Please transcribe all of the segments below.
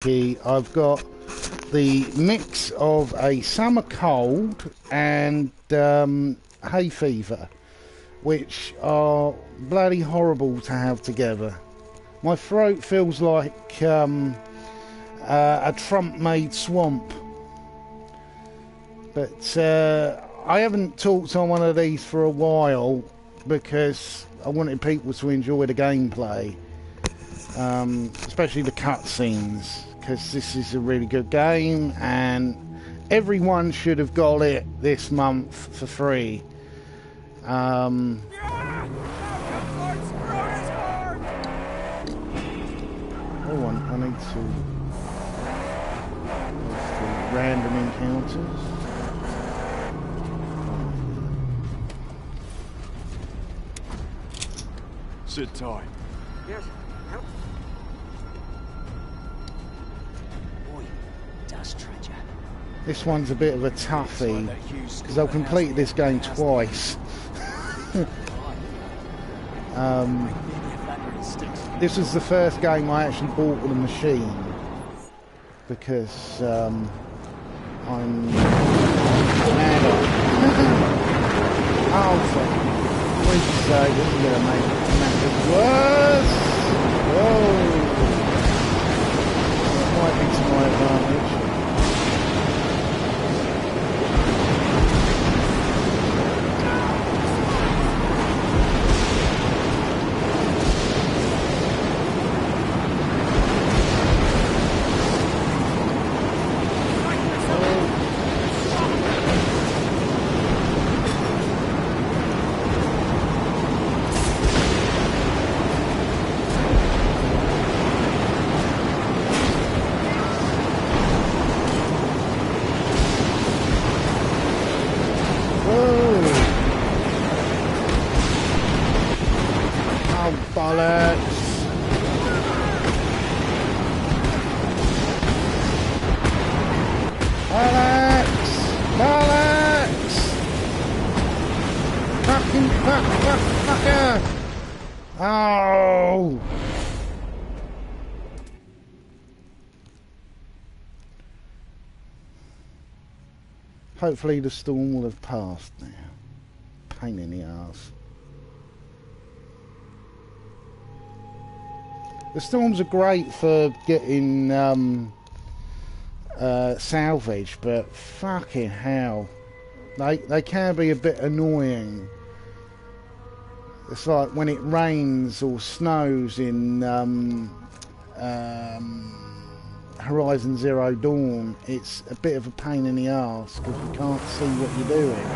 I've got the mix of a summer cold and hay fever, which are bloody horrible to have together. My throat feels like a Trump-made swamp. But I haven't talked on one of these for a while because I wanted people to enjoy the gameplay, especially the cutscenes, because this is a really good game and everyone should have got it this month for free. Hold on, I need to random encounters. Sit tight. Yes. Boy, dust treasure. This one's a bit of a toughie because I've completed this game twice. This was the first game I actually bought with a machine because I'm mad at oh, fuck. Please say this is going to make it worse. Whoa. That might be to my advantage. Oh! Hopefully the storm will have passed now. Pain in the arse. The storms are great for getting salvage, but fucking hell, they can be a bit annoying. It's like when it rains or snows in Horizon Zero Dawn, it's a bit of a pain in the arse because you can't see what you're doing.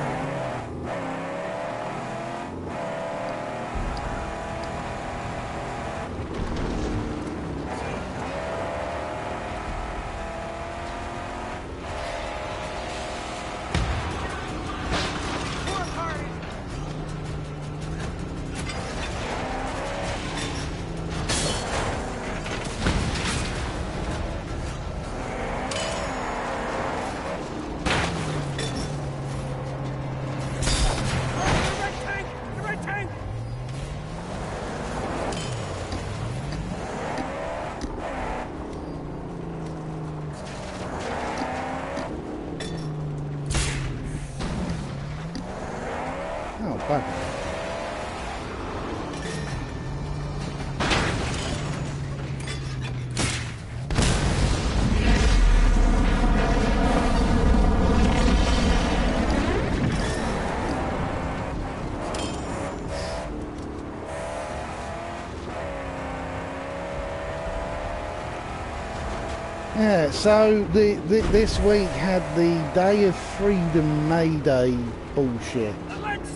Yeah, so this week had the Day of Freedom May Day bullshit,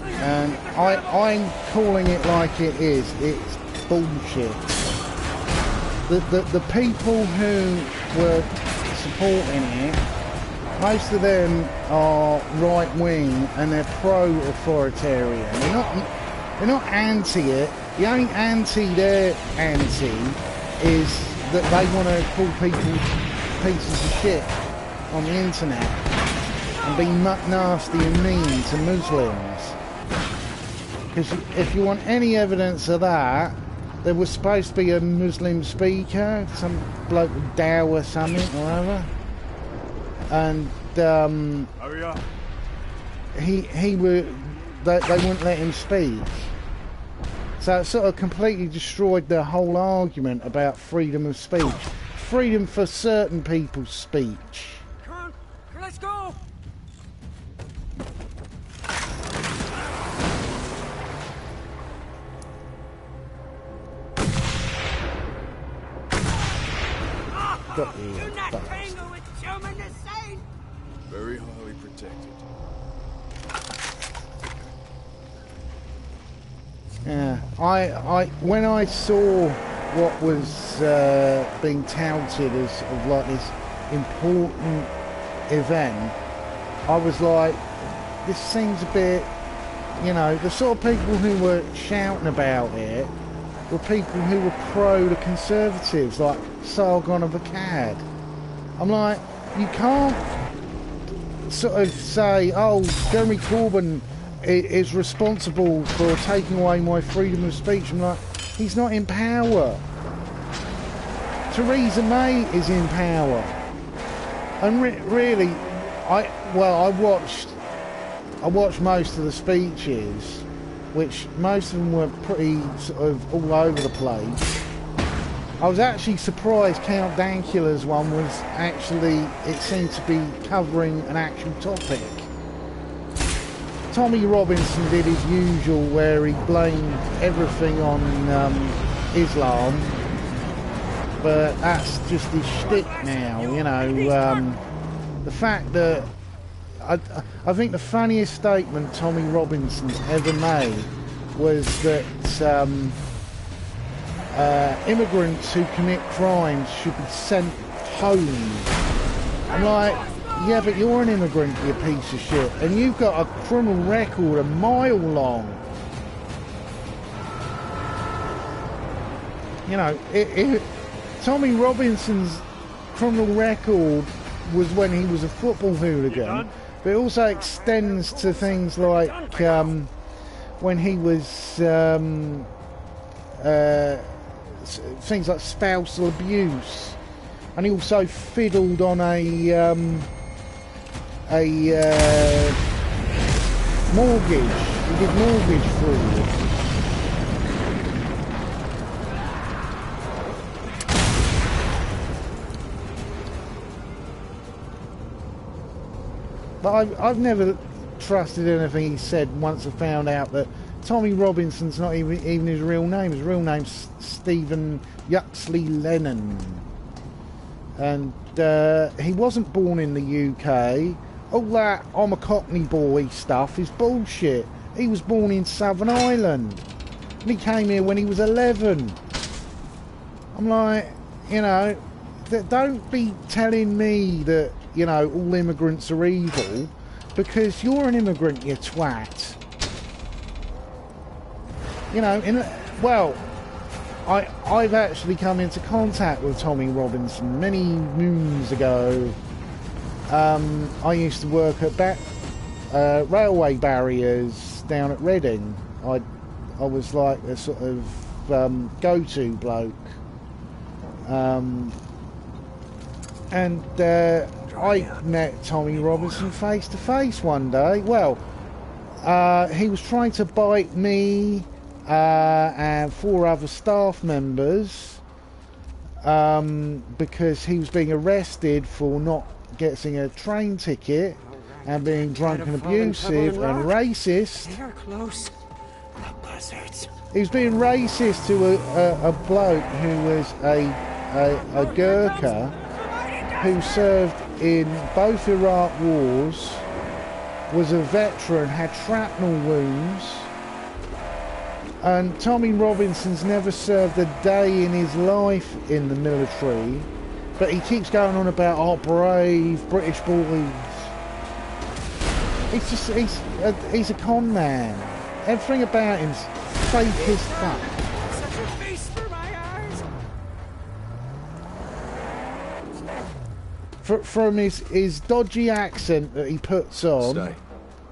and I'm calling it like it is. It's bullshit. The people who were supporting it, most of them are right wing and they're pro-authoritarian. They're not anti it. The only anti they're anti is that they want to call people pieces of shit on the internet and be nasty and mean to Muslims. Because if you want any evidence of that, there was supposed to be a Muslim speaker, some bloke with Dow or something or other, and Hurry up. they wouldn't let him speak. So it sort of completely destroyed the whole argument about freedom of speech. Freedom for certain people's speech. Come on, let's go. Got you, Do not bastard. tangle with German the same. Very highly protected. Yeah, when I saw what was being touted as sort of like this important event, I was like, this seems a bit, you know, the sort of people who were shouting about it were people who were pro the Conservatives, like Sargon of Akkad. I'm like, you can't sort of say, oh, Jeremy Corbyn is responsible for taking away my freedom of speech. I'm like, he's not in power. Theresa May is in power. And really, I watched most of the speeches, which most of them were pretty sort of all over the place. I was actually surprised Count Dankula's one was actually, it seemed to be covering an actual topic. Tommy Robinson did his usual where he blamed everything on Islam, but that's just his shtick now, you know. The fact that I think the funniest statement Tommy Robinson ever made was that immigrants who commit crimes should be sent home. I'm like, yeah, but you're an immigrant, you piece of shit, and you've got a criminal record a mile long. You know, Tommy Robinson's criminal record was when he was a football hooligan, but it also extends to things like when he was things like spousal abuse, and he also fiddled on a mortgage. He did mortgage fraud. But I've never trusted anything he said once I found out that Tommy Robinson's not even his real name. His real name's Stephen Yuxley Lennon. And he wasn't born in the UK. All that I'm a Cockney boy stuff is bullshit. He was born in Southern Ireland. And he came here when he was 11. I'm like, you know, don't be telling me that, you know, all immigrants are evil, because you're an immigrant, you twat. You know, I've actually come into contact with Tommy Robinson many moons ago. I used to work at railway barriers down at Reading. I was like a sort of go-to bloke. And I met Tommy Robinson face to face one day. Well, he was trying to bite me and 4 other staff members because he was being arrested for not getting a train ticket and being drunk and abusive and racist. They're close. The buzzards. He was being racist to a bloke who was a Gurkha who served in both Iraq wars, was a veteran, had shrapnel wounds, and Tommy Robinson's never served a day in his life in the military, but he keeps going on about our brave British boys. He's a con man. Everything about him's fake as fuck. Such a feast for my eyes. From his dodgy accent that he puts on, Stay.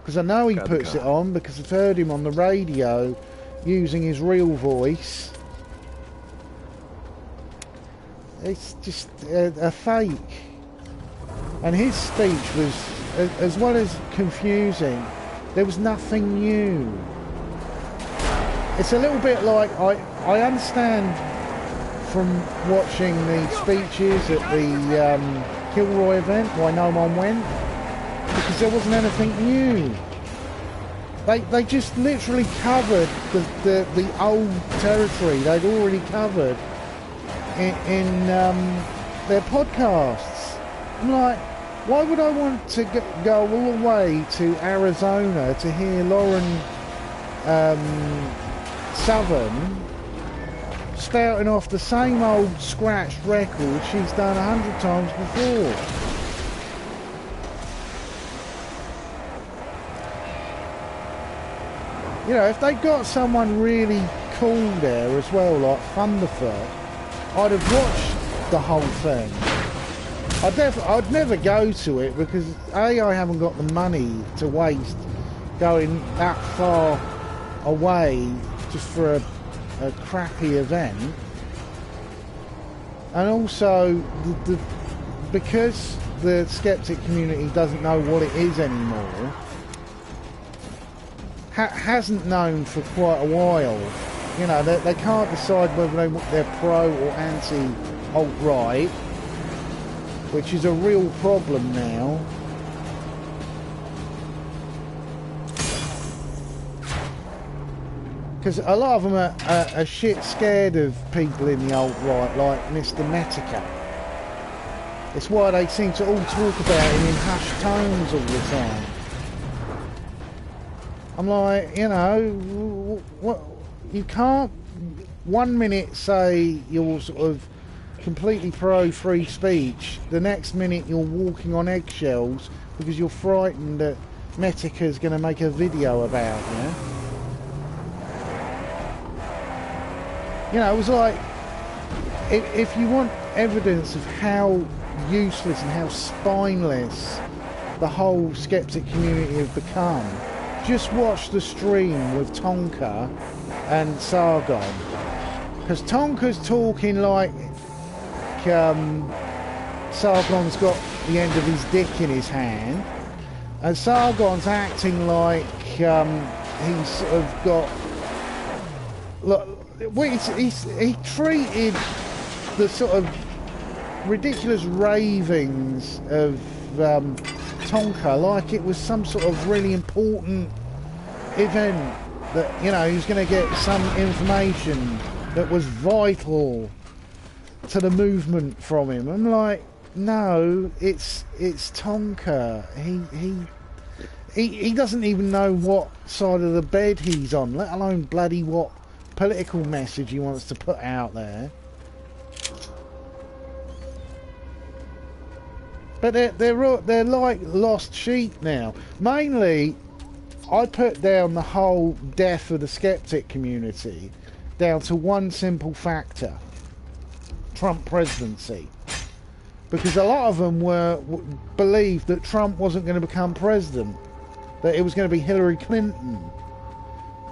because I know he Grab the puts car. it on because I've heard him on the radio using his real voice. It's just a fake. And his speech was, as well as confusing, there was nothing new. It's a little bit like, I understand from watching the speeches at the Kilroy event why no one went, because there wasn't anything new. They just literally covered the old territory they'd already covered in their podcasts. I'm like, why would I want to go all the way to Arizona to hear Lauren Southern spouting off the same old scratched record she's done 100 times before? You know, if they got someone really cool there as well, like Thunderfoot, I'd have watched the whole thing. I'd never go to it because A, I haven't got the money to waste going that far away just for a crappy event, and also because the skeptic community doesn't know what it is anymore, hasn't known for quite a while. You know, they can't decide whether they're pro or anti alt-right, which is a real problem now. Because a lot of them are shit scared of people in the alt-right, like Mr. Metica. It's why they seem to all talk about him in hushed tones all the time. I'm like, you know, what, you can't 1 minute say you're sort of completely pro free speech, the next minute you're walking on eggshells because you're frightened that Metica's going to make a video about you. You know, it was like, if you want evidence of how useless and how spineless the whole skeptic community have become, just watch the stream with Tonka and Sargon. Because Tonka's talking like Sargon's got the end of his dick in his hand, and Sargon's acting like he's sort of got... Look, he treated the sort of ridiculous ravings of Tonka like it was some sort of really important event that, you know, he's going to get some information that was vital to the movement from him. I'm like, no, it's Tonka. He doesn't even know what side of the bed he's on, let alone bloody what political message he wants to put out there. But they're like lost sheep now. Mainly, I put down the whole death of the skeptic community down to one simple factor: Trump presidency. Because a lot of them believed that Trump wasn't going to become president, that it was going to be Hillary Clinton.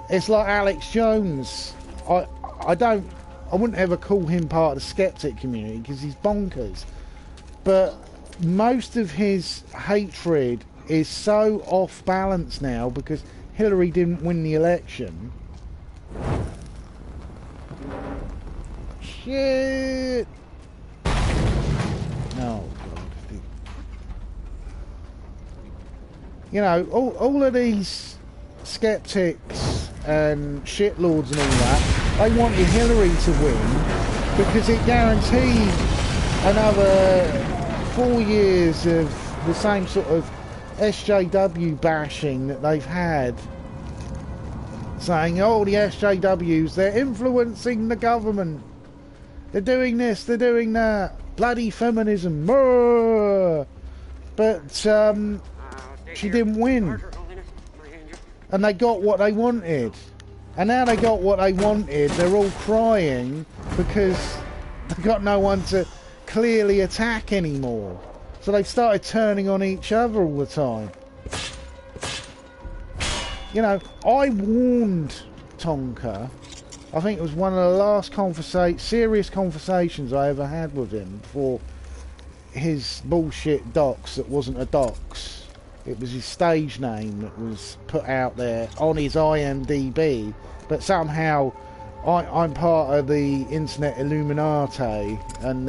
It's like Alex Jones. I wouldn't ever call him part of the skeptic community because he's bonkers. But most of his hatred is so off balance now because Hillary didn't win the election. Shit! Oh God! You know, all of these skeptics and shitlords and all that, they wanted Hillary to win because it guaranteed another 4 years of the same sort of SJW bashing that they've had, saying, oh, the SJWs, they're influencing the government, they're doing this, they're doing that, bloody feminism. But she didn't win, and they got what they wanted, and now they got what they wanted, they're all crying because they got no one to clearly attack anymore. So they've started turning on each other all the time. You know, I warned Tonka I think it was one of the last serious conversations I ever had with him before his bullshit docs that wasn't a docs. It was his stage name that was put out there on his IMDb, but somehow I'm part of the Internet Illuminati, and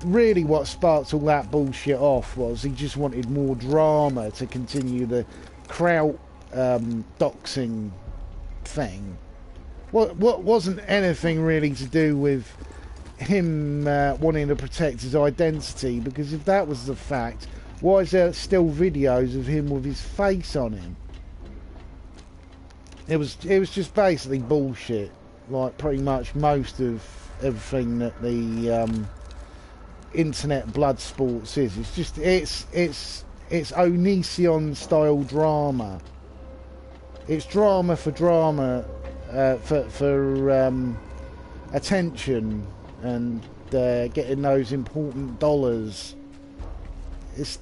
really what sparked all that bullshit off was he just wanted more drama to continue the kraut doxing thing. What wasn't anything really to do with him wanting to protect his identity, because if that was the fact, why is there still videos of him with his face on him? It was just basically bullshit, like pretty much most of everything that the internet blood sports is. It's just it's Onision style drama. It's drama for drama, for attention and getting those important dollars.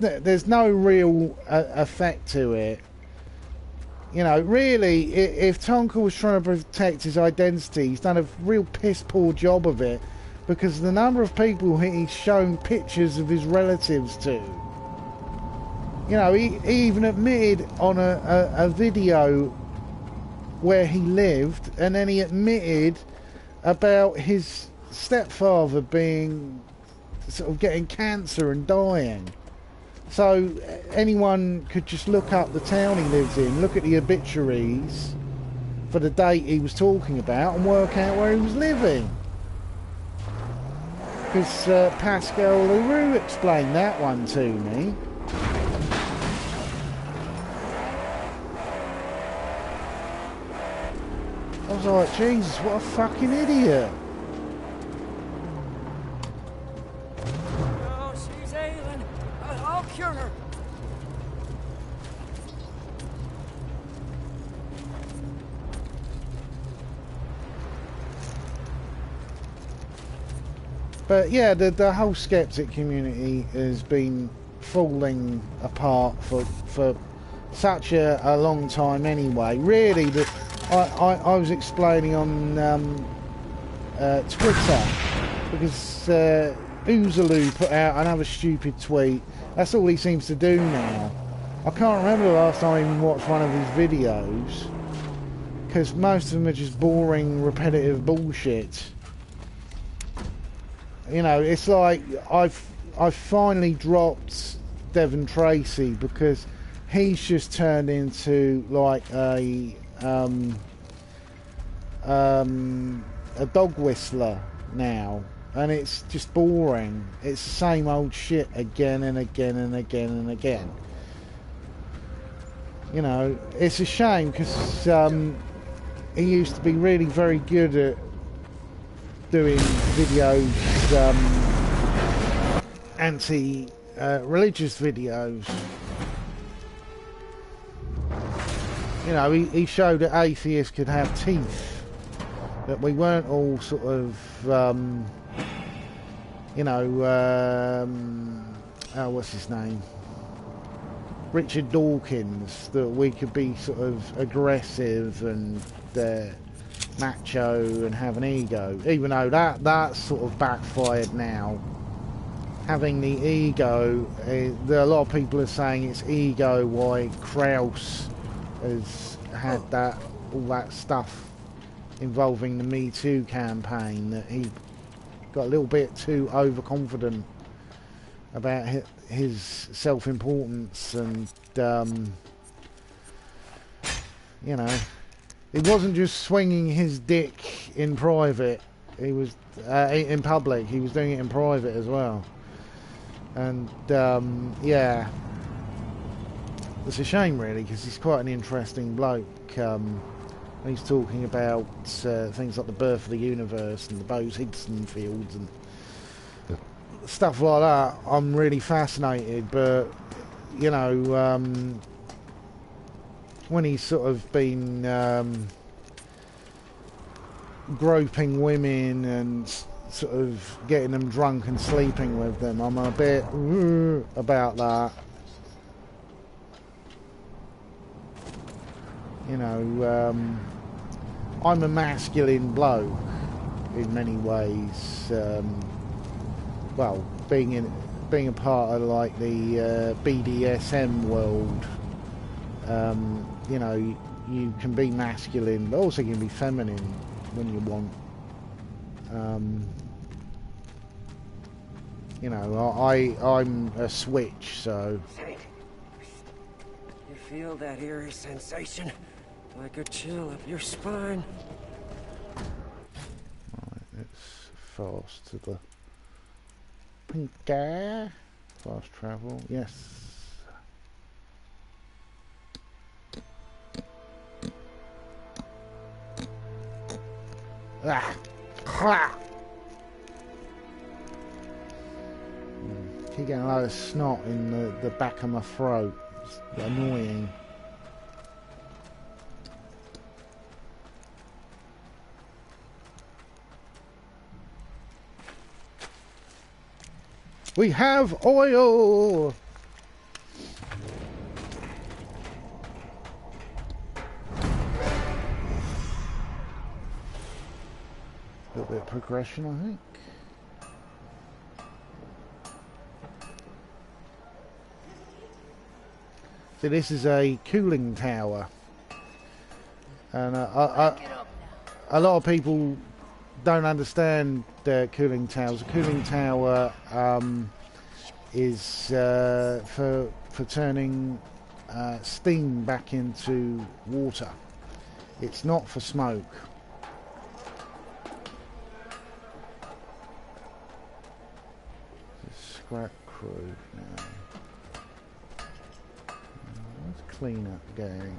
There's no real effect to it. You know, really, if Tonka was trying to protect his identity, he's done a real piss poor job of it, because the number of people he's shown pictures of his relatives to. You know, he even admitted on a video where he lived, and then he admitted about his stepfather being sort of getting cancer and dying. So anyone could just look up the town he lives in, look at the obituaries for the date he was talking about, and work out where he was living. Because Pascal LaRue explained that one to me. I was like, Jesus, what a fucking idiot. Oh, she's ailing. I'll cure her. But yeah, the whole skeptic community has been falling apart for such a long time anyway. Really, I was explaining on Twitter, because Oozaloo put out another stupid tweet. That's all he seems to do now. I can't remember the last time I even watched one of his videos, because most of them are just boring, repetitive bullshit. You know, it's like I've finally dropped Devon Tracy, because he's just turned into like a dog whistler now, and it's just boring. It's the same old shit again and again and again and again. You know, it's a shame, because he used to be really very good at doing videos, anti-religious videos. You know, he showed that atheists could have teeth, that we weren't all sort of, you know, oh, what's his name? Richard Dawkins, that we could be sort of aggressive and macho and have an ego, even though that's sort of backfired now. Having the ego, a lot of people are saying it's ego why Krauss has had all that stuff involving the Me Too campaign, that he got a little bit too overconfident about his self-importance, and you know, he wasn't just swinging his dick in private, he was in public, he was doing it in private as well. And yeah, it's a shame really, because he's quite an interesting bloke. He's talking about things like the birth of the universe and the Bose-Higson fields and stuff like that. I'm really fascinated, but you know, when he's sort of been groping women and sort of getting them drunk and sleeping with them, I'm a bit about that. You know, I'm a masculine bloke in many ways. Well, being a part of like the BDSM world, you know, you can be masculine, but also you can be feminine when you want. You know, I'm a switch, so. You feel that eerie sensation, like a chill up your spine. Right, let's fast to the pink guy. Fast travel, yes. Ah! Ha! Keep getting a load of snot in the back of my throat. It's annoying. We have oil! A little bit of progression, I think. So this is a cooling tower. And a lot of people don't understand cooling towers. A cooling tower is for turning steam back into water. It's not for smoke. Scrap crew now. Let's clean up gang.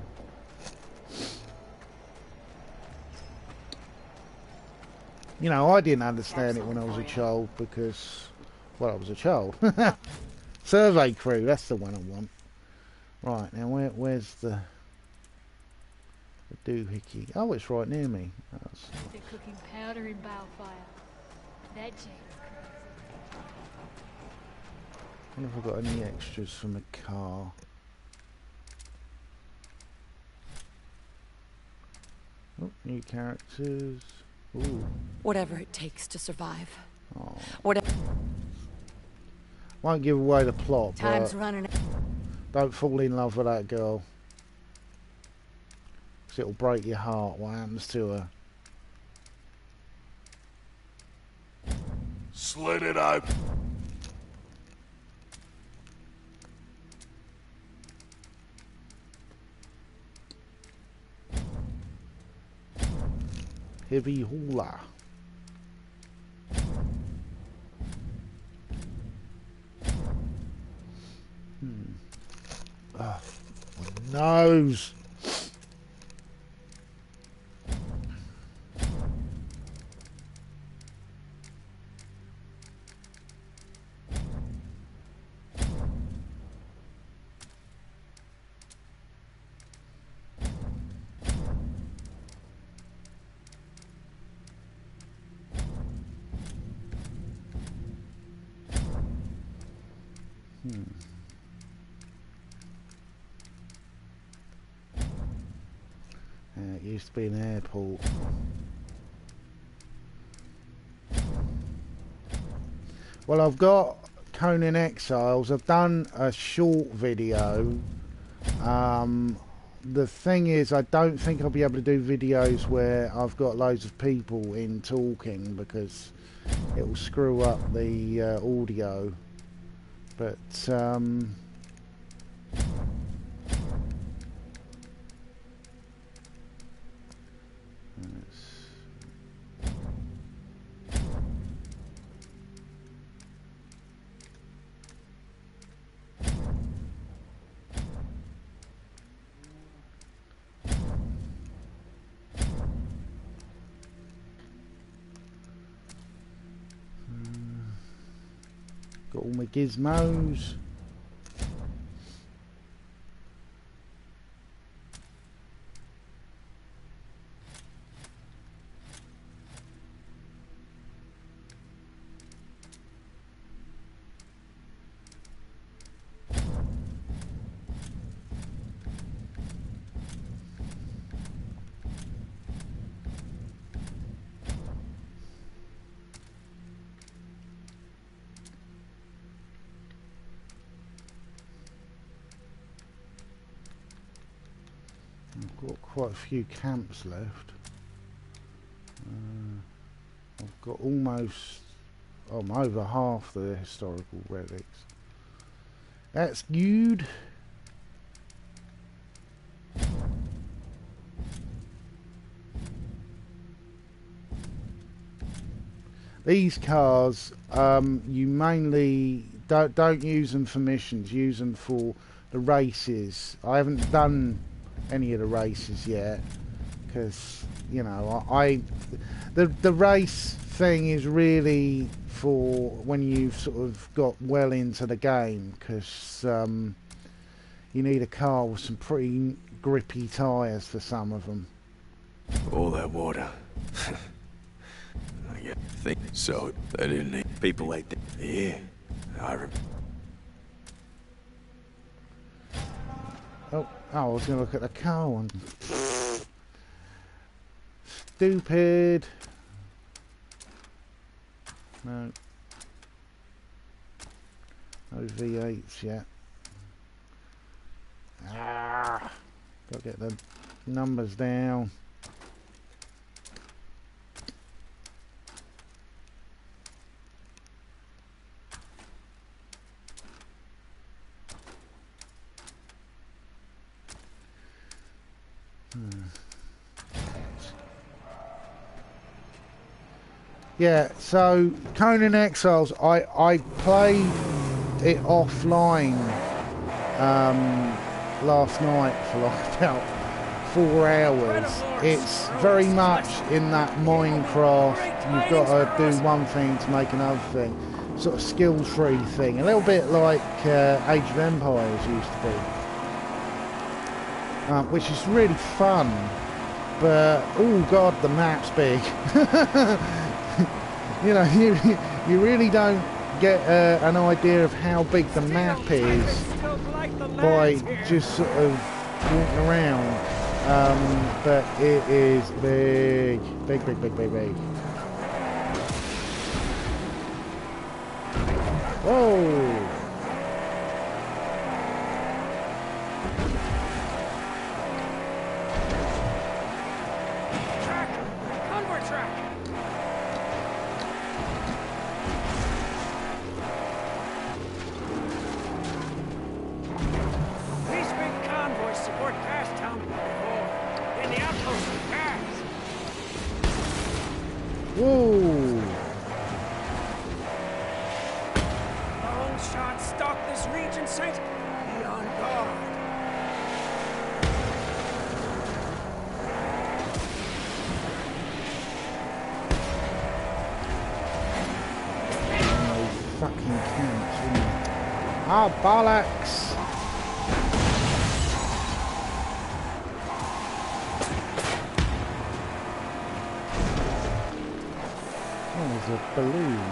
You know, I didn't understand it when I was a child because, well, I was a child. Survey crew, that's the one I want. Right, now where's the doohickey? Oh, it's right near me. They're cooking powder in balefire. That Jake's crazy. I wonder if I've got any extras from the car. Oh, new characters. Ooh. Whatever it takes to survive. Oh. Whatever. Won't give away the plot, Time's but running. don't fall in love with that girl. 'Cause it'll break your heart what happens to her. Slit it open. Heavy hauler. Oh, my nose. It used to be an airport. Well, I've got Conan Exiles. I've done a short video. The thing is, I don't think I'll be able to do videos where I've got loads of people in talking because it will screw up the audio. But got all my gizmos. got quite a few camps left. I've got almost, I'm over half the historical relics. That's good. These cars, you mainly don't use them for missions. Use them for the races. I haven't done any of the races yet because, you know, the race thing is really for when you've sort of got well into the game, because you need a car with some pretty grippy tyres for some of them. All that water. I think so. They didn't need people like that. Yeah, I remember. Oh, I was going to look at the car one. Stupid. No. No V8s yet. Ah, got to get the numbers down. Yeah, so Conan Exiles, I played it offline last night for like about 4 hours. It's very much in that Minecraft, you've got to do one thing to make another thing, sort of skill tree thing, a little bit like Age of Empires used to be, which is really fun, but oh god, the map's big. You know, you really don't get an idea of how big the map is by just sort of walking around, but it is big, big, big, big, big, big. Whoa! Ah, bollocks! Oh, there's a balloon.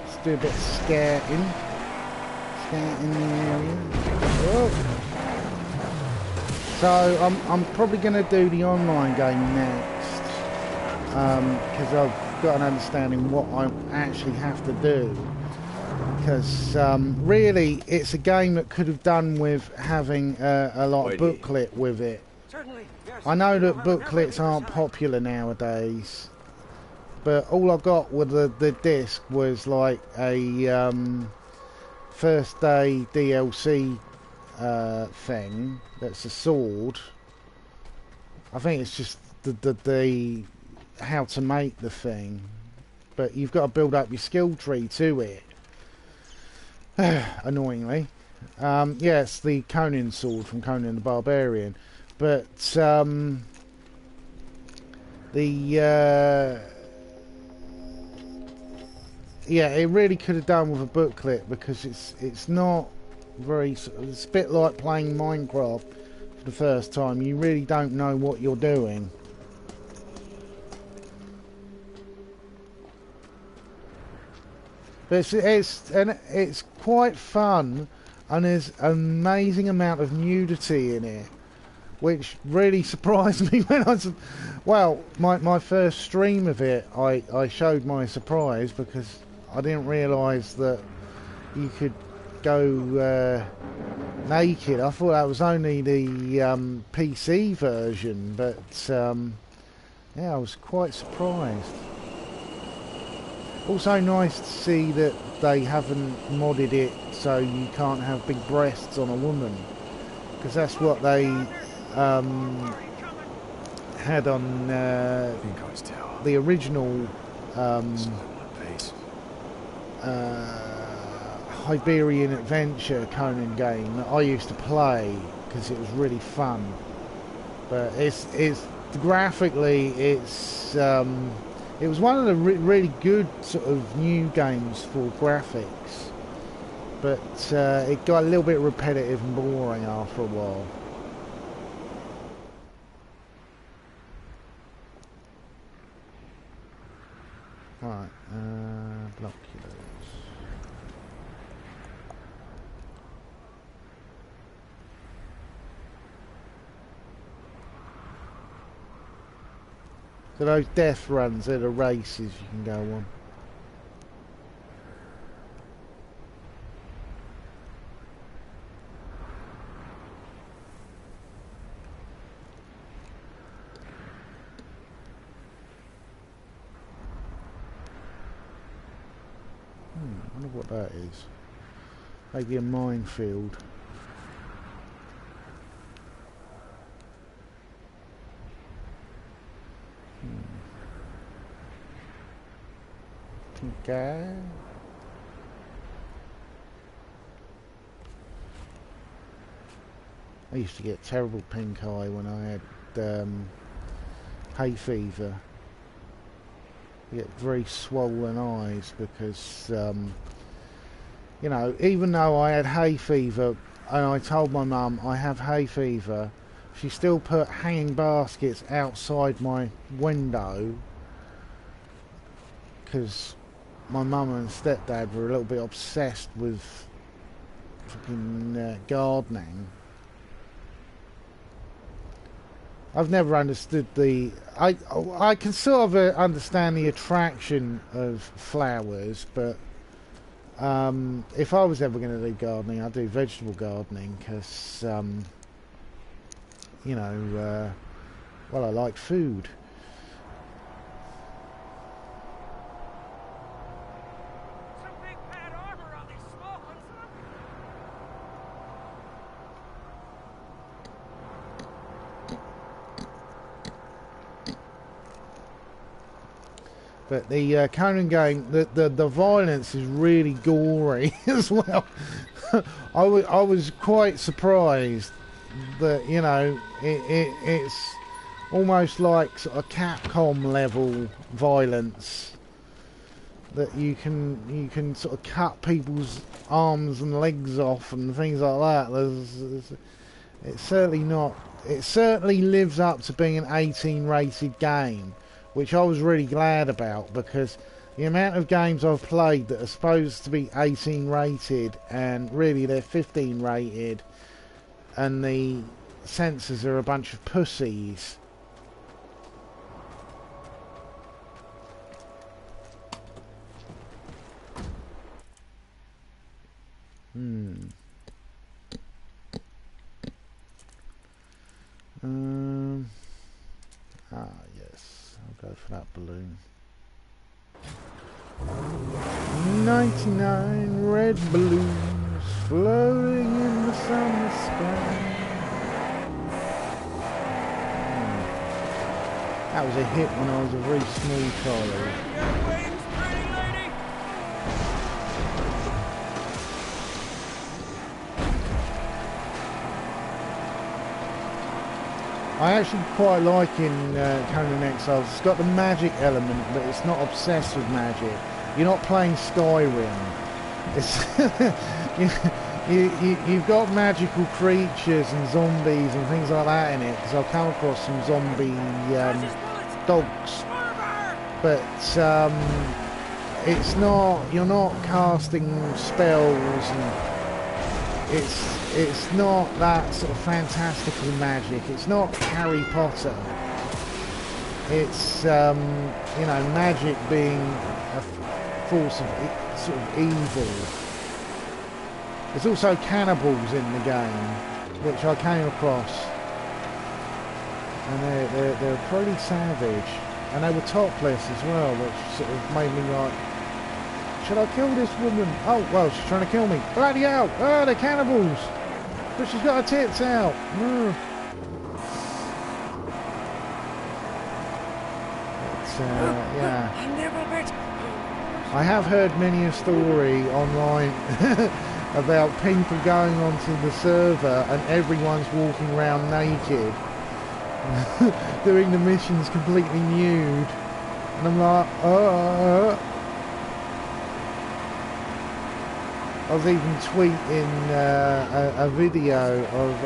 Let's do a bit of scouting. Scouting the area. Oh. So I'm probably going to do the online game next, because I've got an understanding what I actually have to do. Because really, it's a game that could have done with having a lot of booklet with it. I know that booklets aren't popular nowadays, but all I got with the disc was like a first day DLC thing. That's a sword. I think it's just the how to make the thing, but you've got to build up your skill tree to it. Annoyingly, yeah, it's the Conan sword from Conan the Barbarian, but yeah, it really could have done with a booklet, because it's not very. It's a bit like playing Minecraft for the first time. You really don't know what you're doing. But it's quite fun, and there's an amazing amount of nudity in it, which really surprised me when my first stream of it, I showed my surprise, because I didn't realise that you could go naked. I thought that was only the PC version, but yeah, I was quite surprised. Also nice to see that they haven't modded it so you can't have big breasts on a woman, because that's what they had on the original Iberian Adventure Conan game that I used to play, because it was really fun. But it's graphically it was one of the really good sort of new games for graphics, but it got a little bit repetitive and boring after a while. Right, binoculars. So those death runs are the races you can go on. I wonder what that is. Maybe a minefield. Okay. I used to get terrible pink eye when I had hay fever. I get very swollen eyes because, you know, even though I had hay fever and I told my mum I have hay fever, she still put hanging baskets outside my window because my mum and stepdad were a little bit obsessed with fucking gardening. I've never understood the... I can sort of understand the attraction of flowers, but if I was ever going to do gardening, I'd do vegetable gardening because, you know, well, I like food. But the Conan game, the violence is really gory as well. I was quite surprised that, you know, it's almost like sort of Capcom level violence, that you can sort of cut people's arms and legs off and things like that. It's certainly not. It certainly lives up to being an 18 rated game, which I was really glad about, because the amount of games I've played that are supposed to be 18 rated and really they're 15 rated and the censors are a bunch of pussies. Yes, I'll go for that balloon. 99 red balloons floating in the summer sky. That was a hit when I was a very small child. I actually quite like in Conan Exiles, it's got the magic element, but it's not obsessed with magic. You're not playing Skyrim. It's you've got magical creatures and zombies and things like that in it, because I've come across some zombie dogs. But it's not, you're not casting spells, and it's not that sort of fantastical magic. It's not Harry Potter. It's you know, magic being a force of sort of evil. There's also cannibals in the game, which I came across, and they're pretty savage, and they were topless as well, which sort of made me like, should I kill this woman? Oh well, she's trying to kill me. Bloody hell! Oh, they're cannibals, but she's got her tits out. But, yeah. I have heard many a story online about people going onto the server and everyone's walking around naked, doing the missions completely nude, and I'm like, I was even tweeting a video of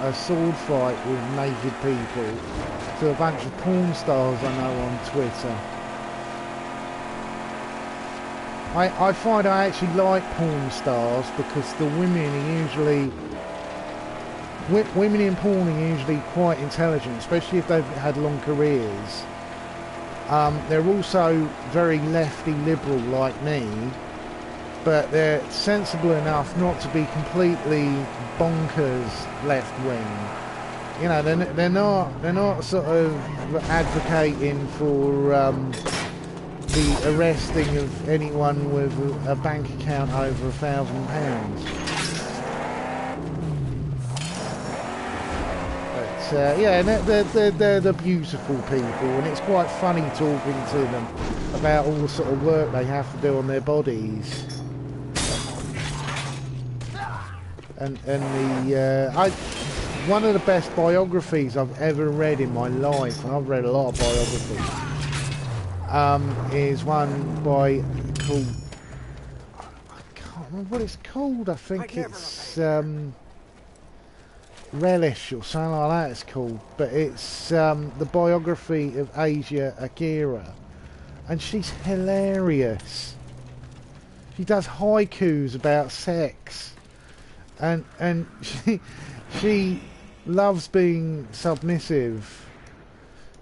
a sword fight with naked people to a bunch of porn stars I know on Twitter. I find I actually like porn stars because the women are usually... Women in porn are usually quite intelligent, especially if they've had long careers. They're also very lefty liberal like me, but they're sensible enough not to be completely bonkers left wing. You know, they're not sort of advocating for the arresting of anyone with a bank account over £1,000. But yeah, they're the beautiful people, and it's quite funny talking to them about all the sort of work they have to do on their bodies. And one of the best biographies I've ever read in my life, and I've read a lot of biographies, is one called, I can't remember what it's called. I think it's Relish or something like that it's called, but it's the biography of Asia Akira, and she's hilarious. She does haikus about sex, and she loves being submissive,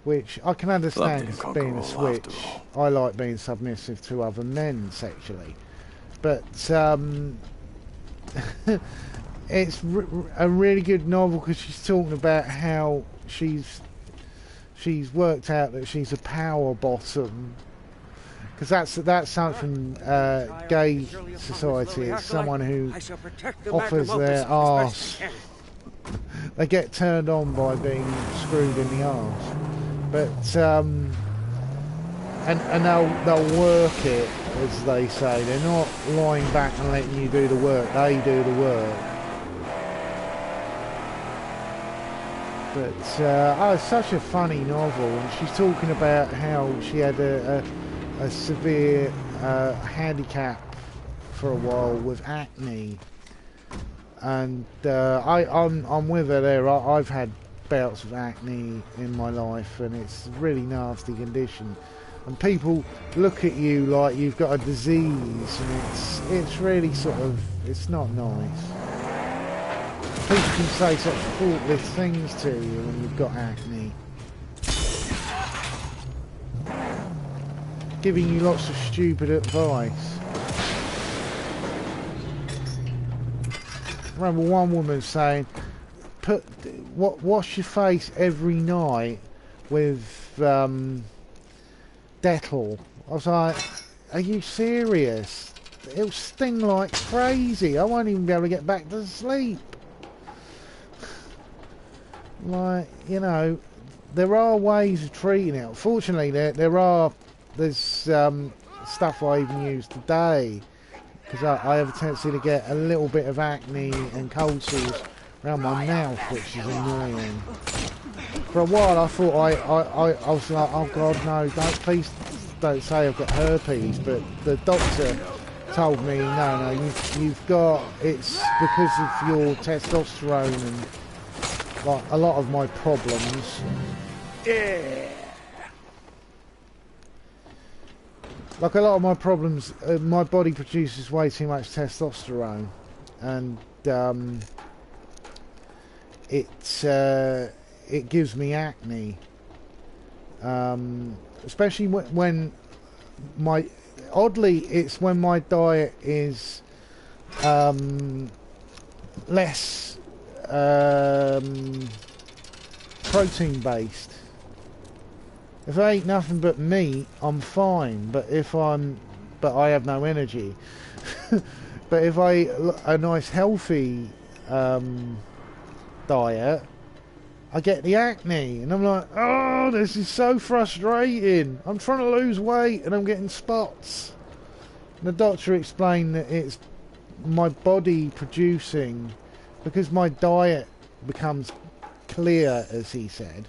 which I can understand as being a switch. I like being submissive to other men sexually, but it's a really good novel because she's talking about how she's worked out that she's a power bottom, because that's something gay society is someone who offers their arse. They get turned on by being screwed in the arse, but and they'll work it, as they say. They're not lying back and letting you do the work. They do the work. But oh, it's such a funny novel, and she's talking about how she had a severe handicap for a while with acne, and I'm with her there. I've had bouts of acne in my life, and it's a really nasty condition, and people look at you like you've got a disease, and it's really sort of, it's not nice. People can say such thoughtless things to you when you've got acne, giving you lots of stupid advice. I remember one woman saying, wash your face every night with Dettol. I was like, are you serious? It'll sting like crazy. I won't even be able to get back to sleep. Like, you know, there are ways of treating it. Fortunately, there's stuff I even use today, because I have a tendency to get a little bit of acne and cold sores around my mouth, which is annoying. For a while I thought I was like, oh god no, please don't say I've got herpes, but the doctor told me no, you've got, it's because of your testosterone and like a lot of my problems. Yeah. Like a lot of my problems, my body produces way too much testosterone, and it gives me acne, especially when oddly it's when my diet is less protein based. If I eat nothing but meat, I'm fine. But I have no energy. But if I eat a nice healthy diet, I get the acne, and I'm like, oh, this is so frustrating. I'm trying to lose weight, and I'm getting spots. And the doctor explained that it's my body producing, because my diet becomes clear, as he said.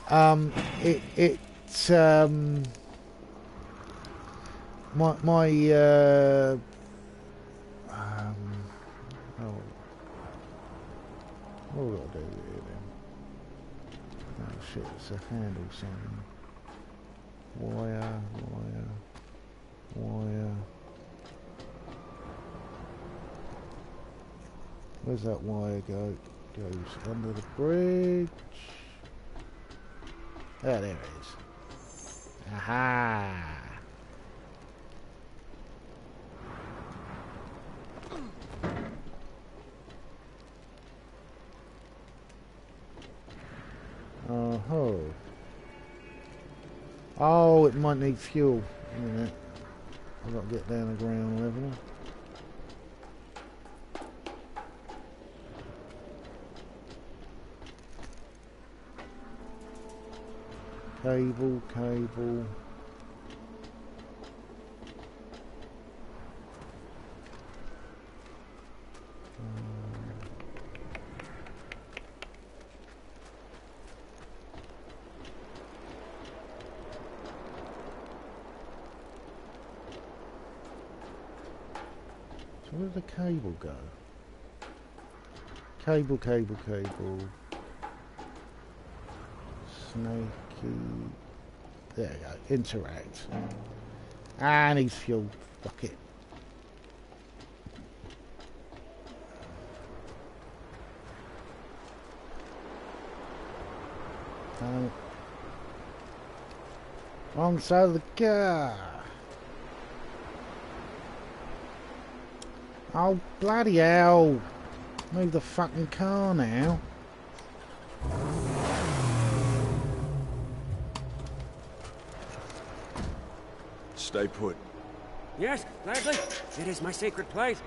It's my what do I do here then? Oh shit, it's a handle something. Wire. Where's that wire go? Goes under the bridge. Oh, there it is. Aha! Oh. Oh, it might need fuel. A minute. I've got to get down the ground level. Cable. So where did the cable go? Cable. Snaky. There we go. Interact. And he's fuel. Fuck it. Wrong side of the car. Oh, bloody hell. Move the fucking car now. Stay put. Yes, gladly. It is my sacred place.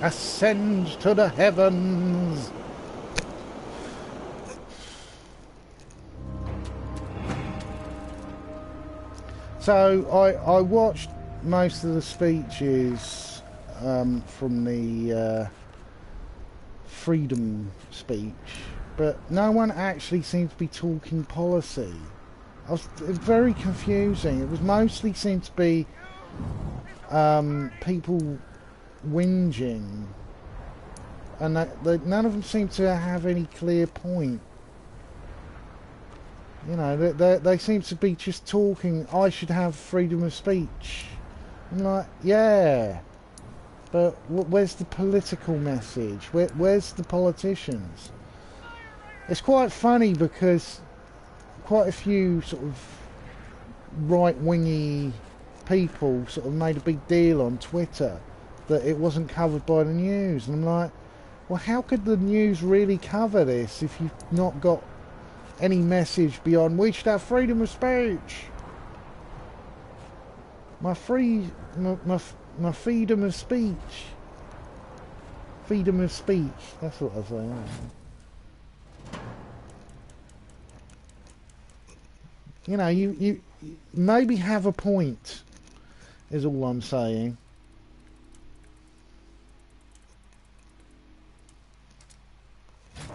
Ascend to the heavens. So I watched most of the speeches from the freedom speech, but no one actually seemed to be talking policy. It was very confusing. It was mostly seemed to be people whinging, and none of them seem to have any clear point. You know, they seem to be just talking, I should have freedom of speech. I'm like, yeah, but where's the political message? Where's the politicians? It's quite funny because quite a few sort of right-wingy people sort of made a big deal on Twitter that it wasn't covered by the news, and I'm like, well, how could the news really cover this if you've not got any message beyond we should have freedom of speech? my freedom of speech. Freedom of speech. That's what I say. You know, you maybe have a point, is all I'm saying.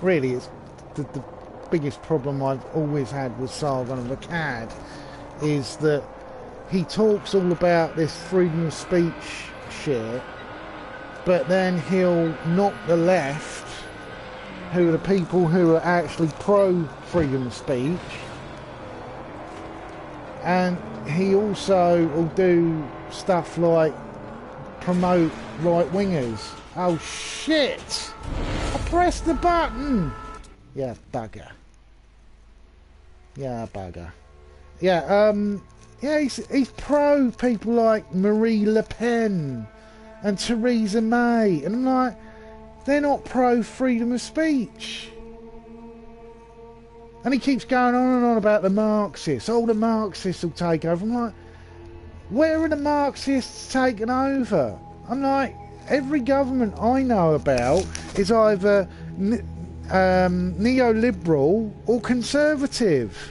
Really, it's the biggest problem I've always had with Sargon of Akkad is that he talks all about this freedom of speech shit, but then he'll knock the left, who are the people who are actually pro freedom of speech, and he also will do stuff like promote right-wingers. Oh shit! I pressed the button! Yeah, bugger. Yeah, bugger. Yeah, yeah, he's pro people like Marie Le Pen and Theresa May, and I'm like, they're not pro freedom of speech. And he keeps going on and on about the Marxists. Oh, the Marxists will take over. I'm like, where are the Marxists taking over? I'm like, every government I know about is either neoliberal or conservative.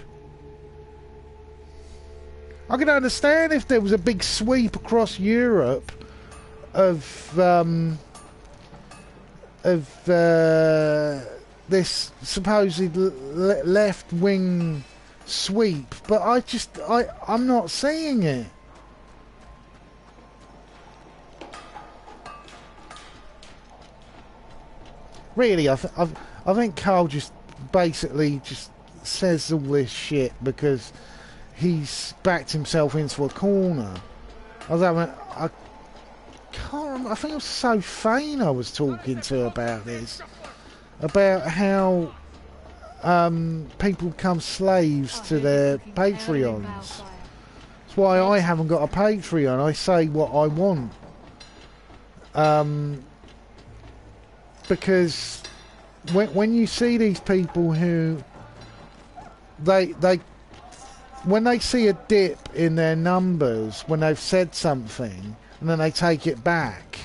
I could understand if there was a big sweep across Europe of this supposed left-wing sweep, but I'm not seeing it. Really, I think Carl just basically just says all this shit because he's backed himself into a corner. I can't remember, I think it was Sophane I was talking to about this. About how people become slaves to their Patreons. That's why I haven't got a Patreon. I say what I want. Because when you see these people who when they see a dip in their numbers when they've said something and then they take it back,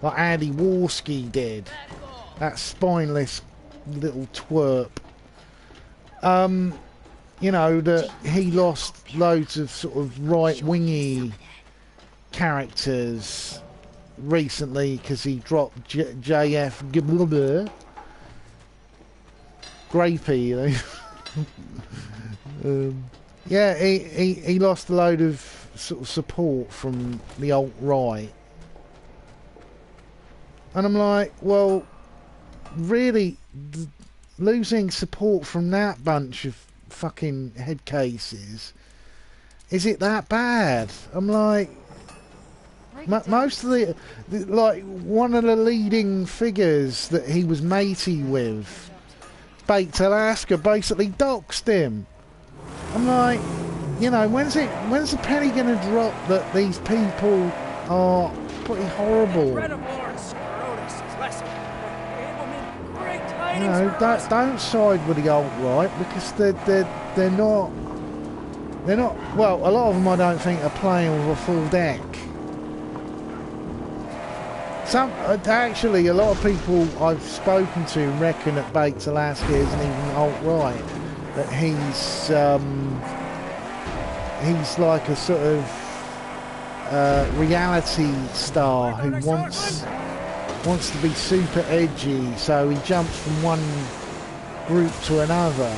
like Andy Warski did, that spineless little twerp. You know, that he lost loads of sort of right-wingy characters recently because he dropped JF Grapey, you know. Yeah, he lost a load of sort of support from the alt-right. And I'm like, well, really, losing support from that bunch of fucking head cases, is it that bad? I'm like, most of the, like, one of the leading figures that he was matey with, Baked Alaska, basically doxed him. I'm like, you know, when's the penny going to drop that these people are pretty horrible? You know, don't side with the alt-right because they're not. Well, a lot of them I don't think are playing with a full deck. Actually, a lot of people I've spoken to reckon that Baked Alaska isn't even alt-right. That he's like a sort of reality star who wants to be super edgy, so he jumps from one group to another.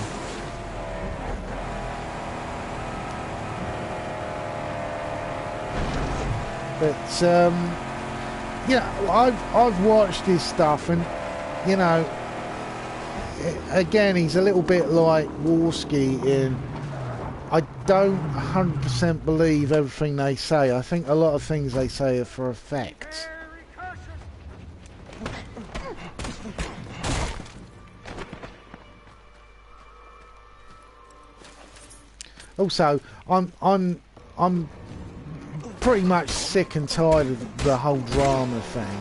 But yeah, I've watched his stuff, and you know, again, he's a little bit like Warski in I don't 100% believe everything they say. I think a lot of things they say are for effect. Also, I'm pretty much sick and tired of the whole drama thing.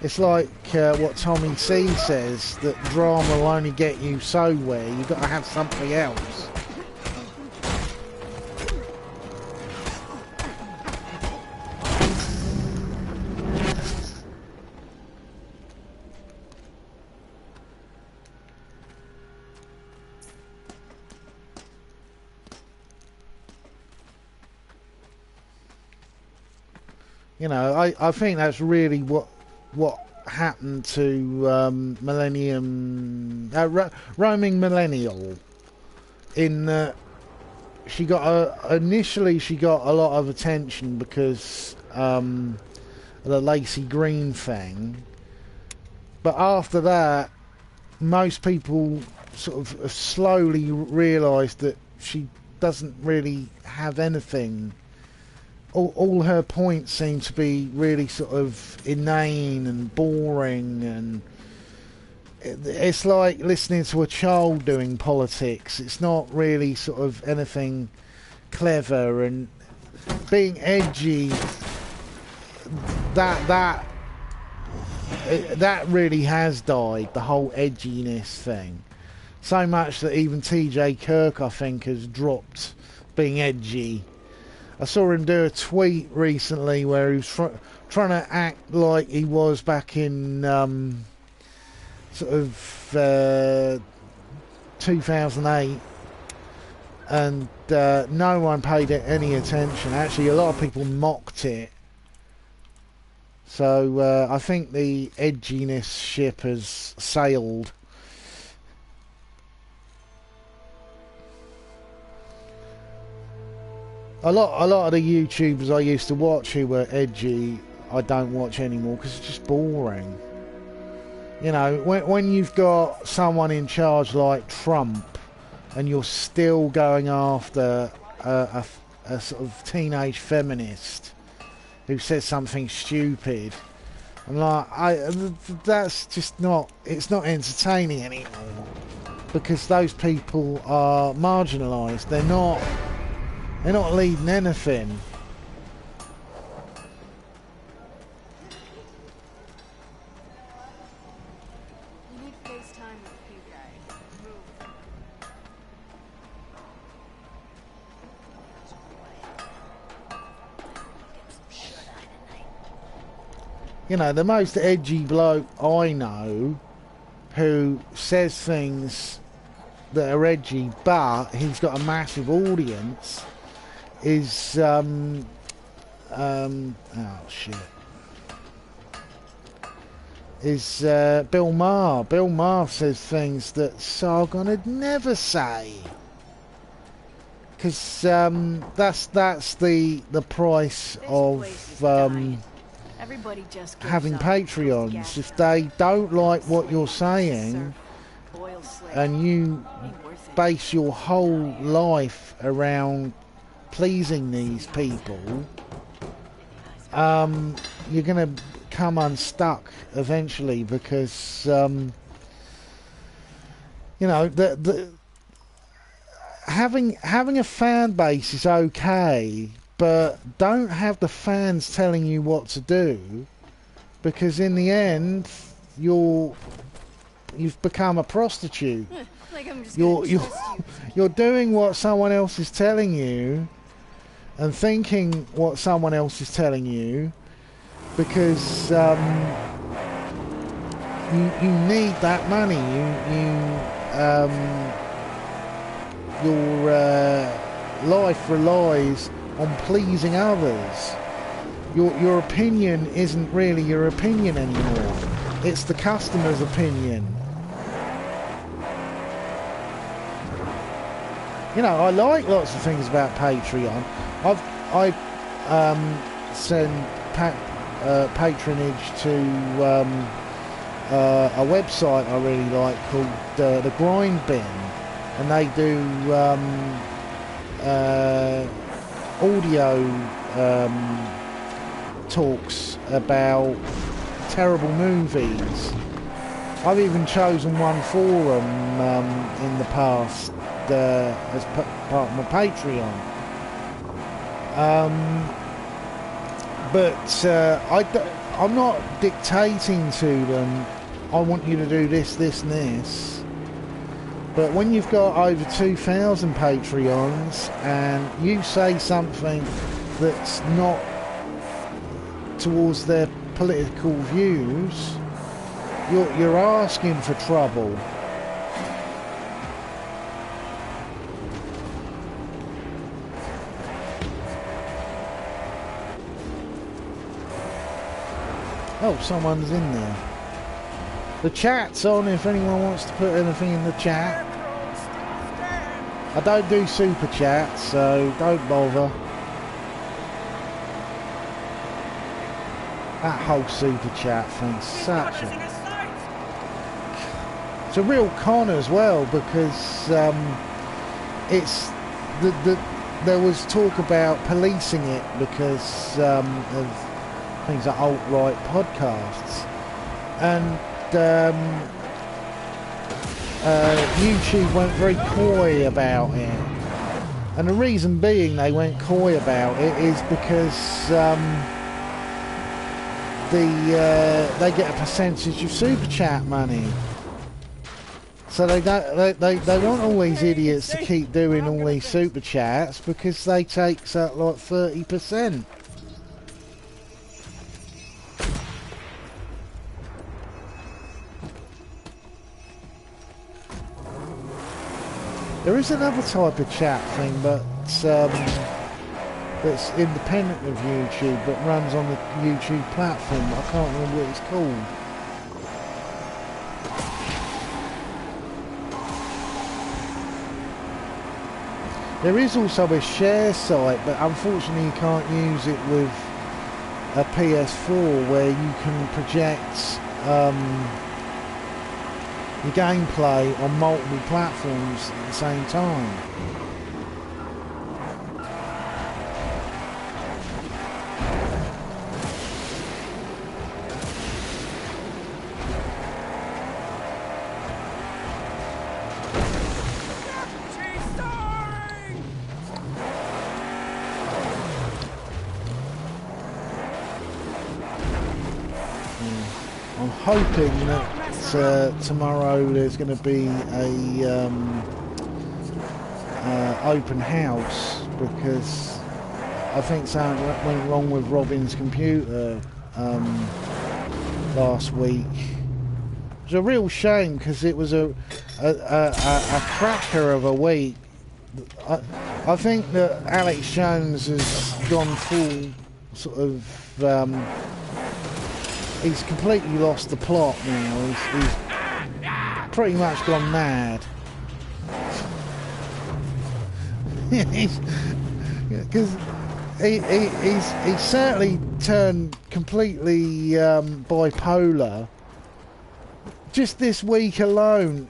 It's like what Tommy C says, that drama will only get you so where you've got to have something else. You know, I think that's really what happened to Roaming Millennial. In that she got initially she got a lot of attention because the Lacey Green thing, but after that, most people sort of slowly realised that she doesn't really have anything. All her points seem to be really sort of inane and boring, and it's like listening to a child doing politics. It's not really sort of anything clever, and being edgy, that really has died, the whole edginess thing. So much that even TJ Kirk, I think, has dropped being edgy. I saw him do a tweet recently where he was trying to act like he was back in sort of 2008, and no one paid it any attention. Actually, a lot of people mocked it. So I think the edginess ship has sailed. A lot of the YouTubers I used to watch who were edgy, I don't watch anymore because it's just boring. You know, when you've got someone in charge like Trump, and you're still going after a sort of teenage feminist who says something stupid, I'm like, that's just not. It's not entertaining anymore because those people are marginalised. They're not leading anything. You need FaceTime with Pink Guy. Move. You know, the most edgy bloke I know who says things that are edgy, but he's got a massive audience, is oh shit, is Bill Maher. Bill Maher says things that Sargon would never say, because that's the price of Everybody just having Patreons. If they don't like what you're saying, and you base your whole life around pleasing these people, you're going to come unstuck eventually, because you know, the having a fan base is okay, but don't have the fans telling you what to do, because in the end you've become a prostitute. Like I'm just you're doing what someone else is telling you and thinking what someone else is telling you, because you need that money. Your life relies on pleasing others. Your opinion isn't really your opinion anymore. It's the customer's opinion. You know, I like lots of things about Patreon. I send patronage to a website I really like called The Grind Bin, and they do audio talks about terrible movies. I've even chosen one forum in the past as part of my Patreon. But I'm not dictating to them, I want you to do this, this and this. But when you've got over 2,000 Patreons and you say something that's not towards their political views, you're asking for trouble. Oh, someone's in there. The chat's on if anyone wants to put anything in the chat. I don't do super chats, so don't bother. That whole super chat thing's such a... It's a real con as well, because it's... there was talk about policing it because of things like alt-right podcasts. And YouTube went very coy about it, and the reason being they went coy about it is because they get a percentage of super chat money, so they want all these idiots to keep doing all these super chats because they take something like 30%. There is another type of chat thing, but that's independent of YouTube, but runs on the YouTube platform. I can't remember what it's called. There is also a share site, but unfortunately you can't use it with a PS4, where you can project your gameplay on multiple platforms at the same time. I'm hoping that tomorrow there's going to be a open house, because I think something went wrong with Robin's computer last week. It was a real shame because it was a cracker of a week. I think that Alex Jones has gone full sort of... he's completely lost the plot now. He's pretty much gone mad. Because he's certainly turned completely bipolar. Just this week alone,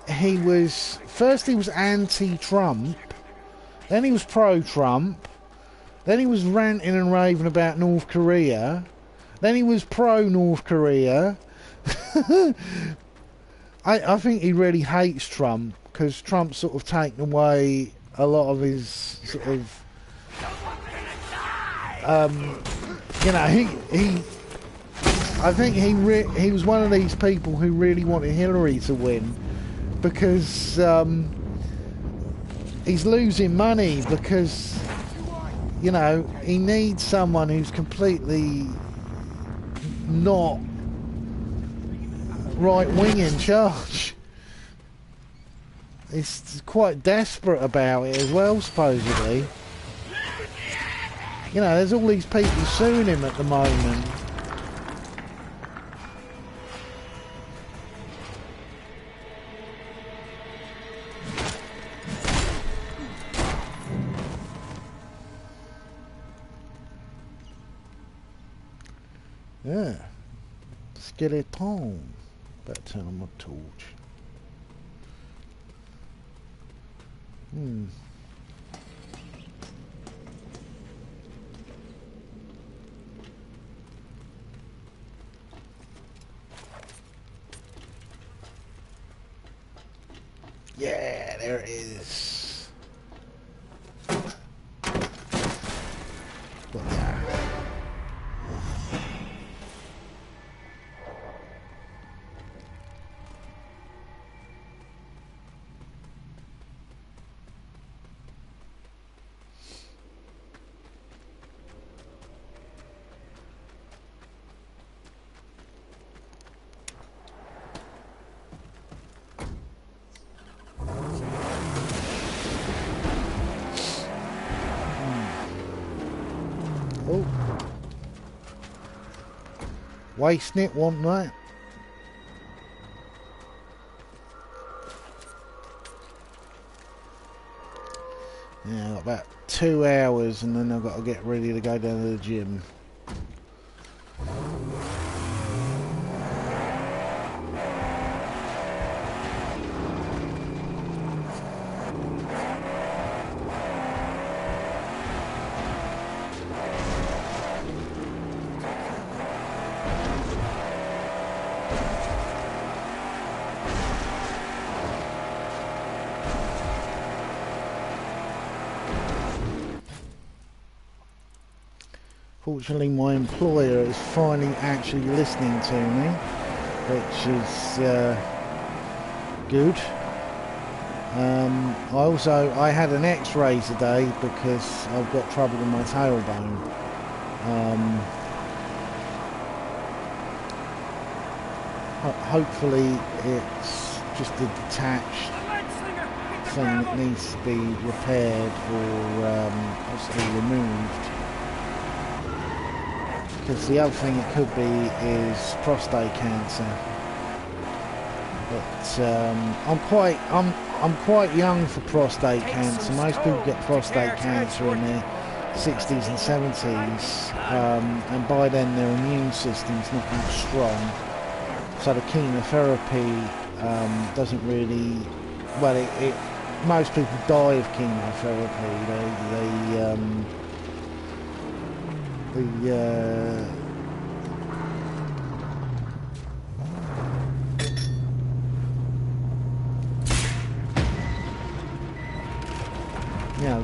he was anti-Trump, then he was pro-Trump. Then he was ranting and raving about North Korea. Then he was pro-North Korea. I think he really hates Trump, because Trump's sort of taken away a lot of his sort of... you know, I think he was one of these people who really wanted Hillary to win, because he's losing money because... You know, he needs someone who's completely not right-wing in charge. He's quite desperate about it as well, supposedly. You know, there's all these people suing him at the moment. Yeah, skeleton. Better turn on my torch. Yeah, there it is. What's that? Wasting it, want that? Yeah, I've got about 2 hours and then I've got to get ready to go down to the gym. Fortunately, my employer is finally actually listening to me, which is good. I had an X-ray today because I've got trouble with my tailbone. Hopefully, it's just a detached thing that needs to be repaired or possibly removed. Because the other thing it could be is prostate cancer. But I'm quite young for prostate cancer. Most people get prostate cancer in their 60s and 70s, and by then their immune system's not that strong. So the chemotherapy doesn't really. Well, most people die of chemotherapy.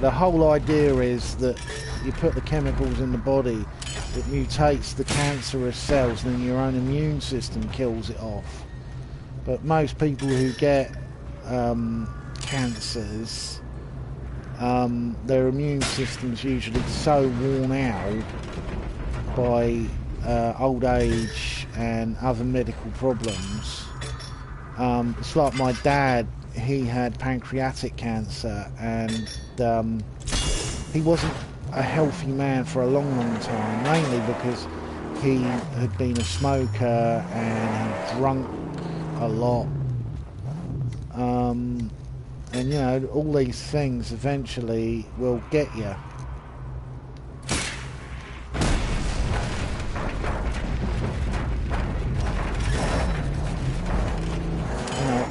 The whole idea is that you put the chemicals in the body, it mutates the cancerous cells, and then your own immune system kills it off. But most people who get cancers, their immune system's usually so worn out by old age and other medical problems. It's like my dad, he had pancreatic cancer, and he wasn't a healthy man for a long time, mainly because he had been a smoker and he drunk a lot. And all these things eventually will get you.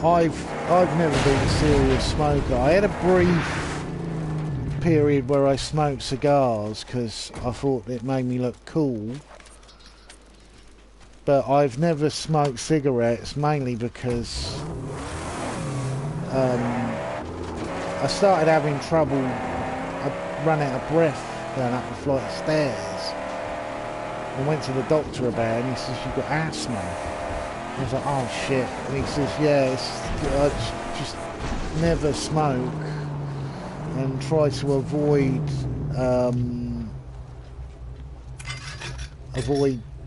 I've never been a serious smoker. I had a brief period where I smoked cigars because I thought it made me look cool. But I've never smoked cigarettes, mainly because I started having trouble. I ran out of breath going up the flight of stairs. I went to the doctor about it, and he says, "You've got asthma." I was like, "Oh shit." And he says, "Yeah, I just never smoke and try to avoid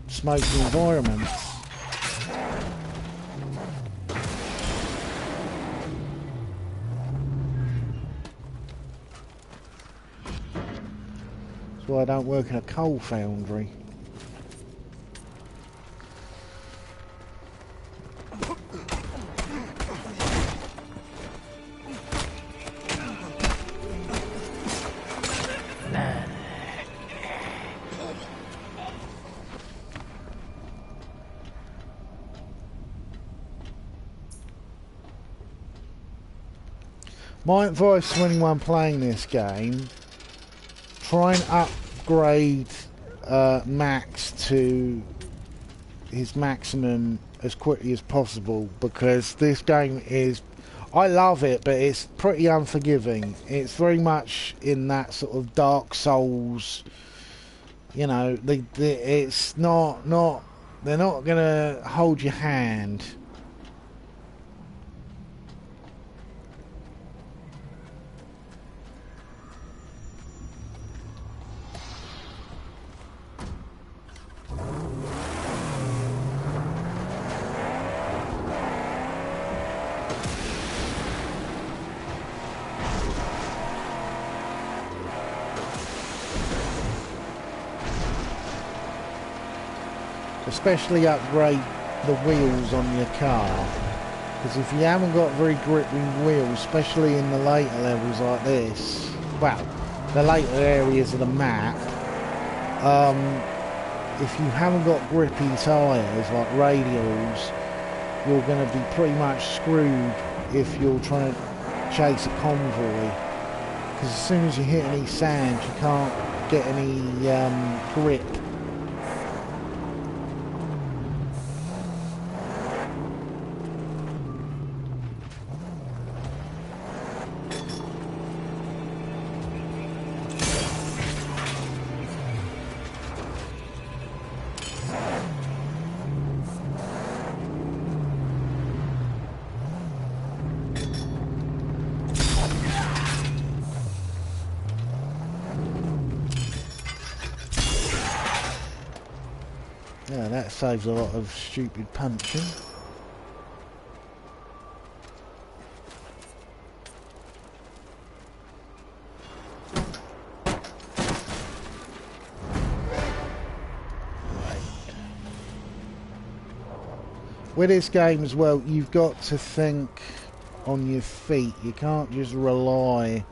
smoking environments." That's why I don't work in a coal foundry. My advice to anyone playing this game, try and upgrade Max to his maximum as quickly as possible, because this game is, I love it, but it's pretty unforgiving. It's very much in that sort of Dark Souls, it's not, they're not gonna hold your hand. especially upgrade the wheels on your car. Because if you haven't got very grippy wheels, especially in the later levels like this, well, the later areas of the map, if you haven't got grippy tyres like radials, you're going to be pretty much screwed if you're trying to chase a convoy. Because as soon as you hit any sand, you can't get any grip. Yeah, that saves a lot of stupid punching. With this game as well, you've got to think on your feet. You can't just rely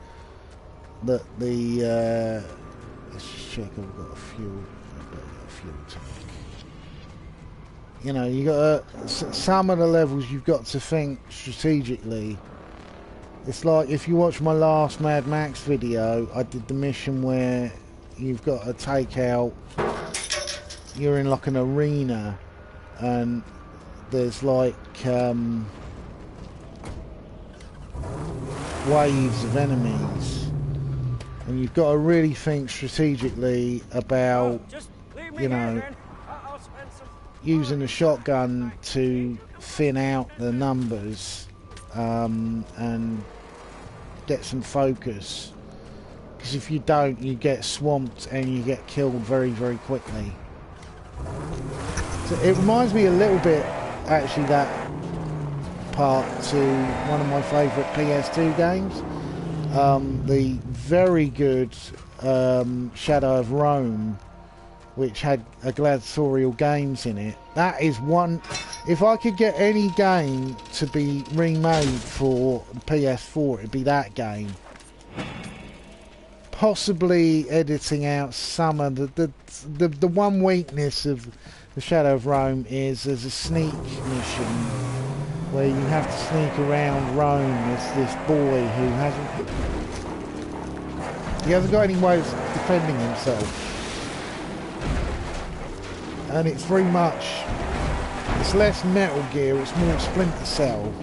that the let's just check I've got a fuel tank. You know, you got some of the levels you've got to think strategically. It's like if you watch my last Mad Max video, I did the mission where you've got to take out, you're in like an arena and there's like waves of enemies, and you've got to really think strategically about, you know, using a shotgun to thin out the numbers and get some focus, because if you don't, you get swamped and you get killed very, very quickly. So it reminds me a little bit, actually, that part to one of my favourite PS2 games, the very good Shadow of Rome, which had a gladiatorial games in it. That is one, if I could get any game to be remade for PS4, it'd be that game. Possibly editing out some of the one weakness of the Shadow of Rome is there's a sneak mission where you have to sneak around Rome as this boy who hasn't got any way of defending himself. And it's very much, it's less Metal Gear, it's more Splinter Cell.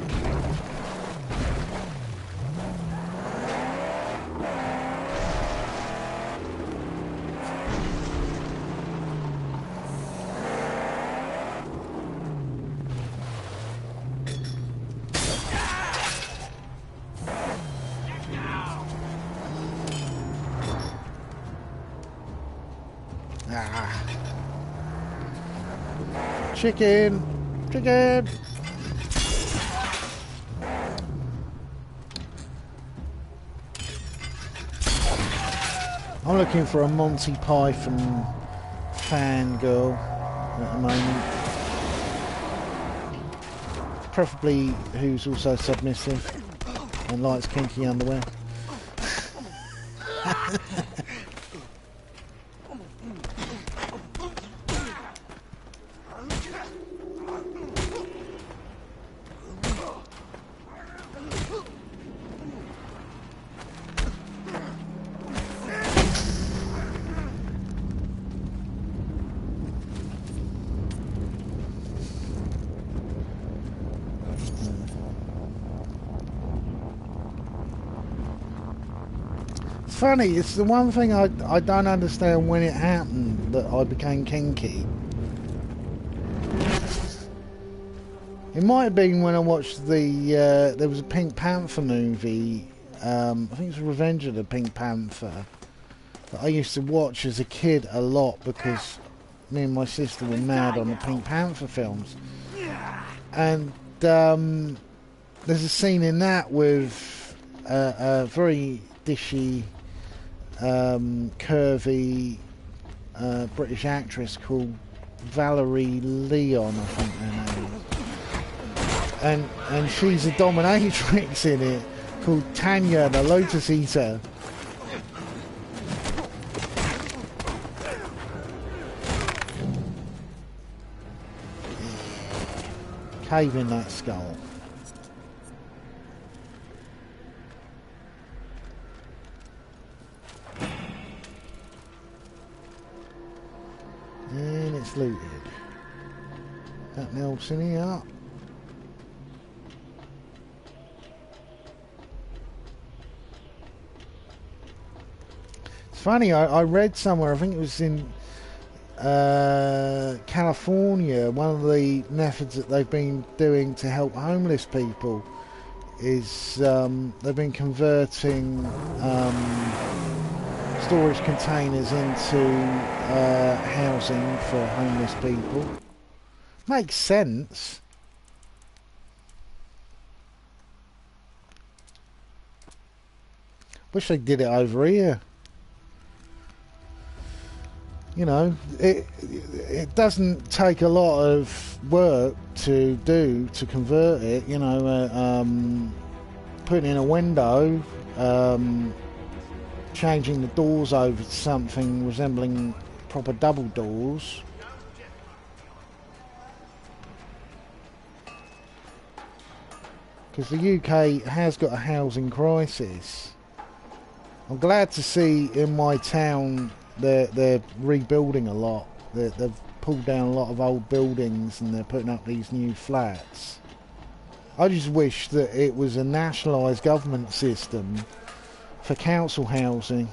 Chicken! Chicken! I'm looking for a Monty Python fangirl at the moment. Preferably who's also submissive and likes kinky underwear. Funny, it's the one thing I don't understand when it happened that I became kinky. It might have been when I watched the there was a Pink Panther movie, I think it was Revenge of the Pink Panther, that I used to watch as a kid a lot because me and my sister were mad on the Pink Panther films. And there's a scene in that with a very dishy, curvy British actress called Valerie Leon, I think her name is. And she's a dominatrix in it called Tanya the Lotus Eater. Cave in that skull. And it's looted. Nothing else in here. It's funny, I read somewhere, I think it was in California, one of the methods that they've been doing to help homeless people is they've been converting storage containers into housing for homeless people. Makes sense. Wish they did it over here. You know, it doesn't take a lot of work to do to convert it. You know, putting in a window, changing the doors over to something resembling proper double doors. Because the UK has got a housing crisis. I'm glad to see in my town they're rebuilding a lot. They've pulled down a lot of old buildings and they're putting up these new flats. I just wish that it was a nationalised government system for council housing,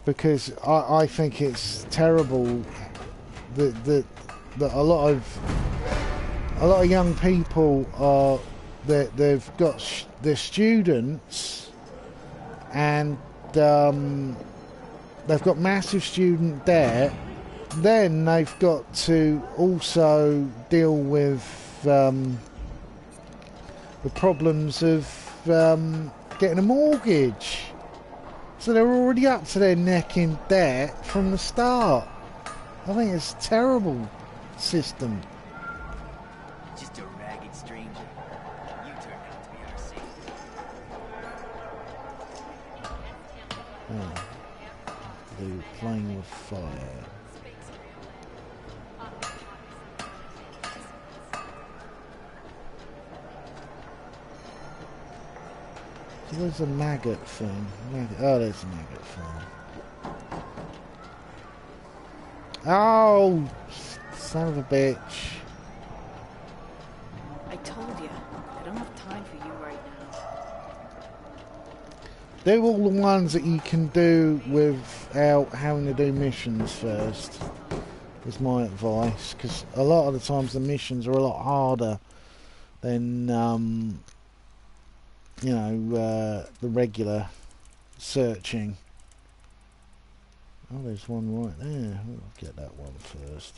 because I think it's terrible that a lot of young people are they've got they're students and they've got massive student debt. Then they've got to also deal with the problems of getting a mortgage. So they're already up to their neck in debt from the start. I think it's a terrible system. Just a ragged stranger. You turned out to be our savior. Oh. Do playing with fire. So there's a maggot thing. Oh, there's a maggot thing. Oh, son of a bitch. I told you, I don't have time for you right now. Do all the ones that you can do without having to do missions first, is my advice, because a lot of the times the missions are a lot harder than you know, the regular searching. Oh, there's one right there. I'll get that one first.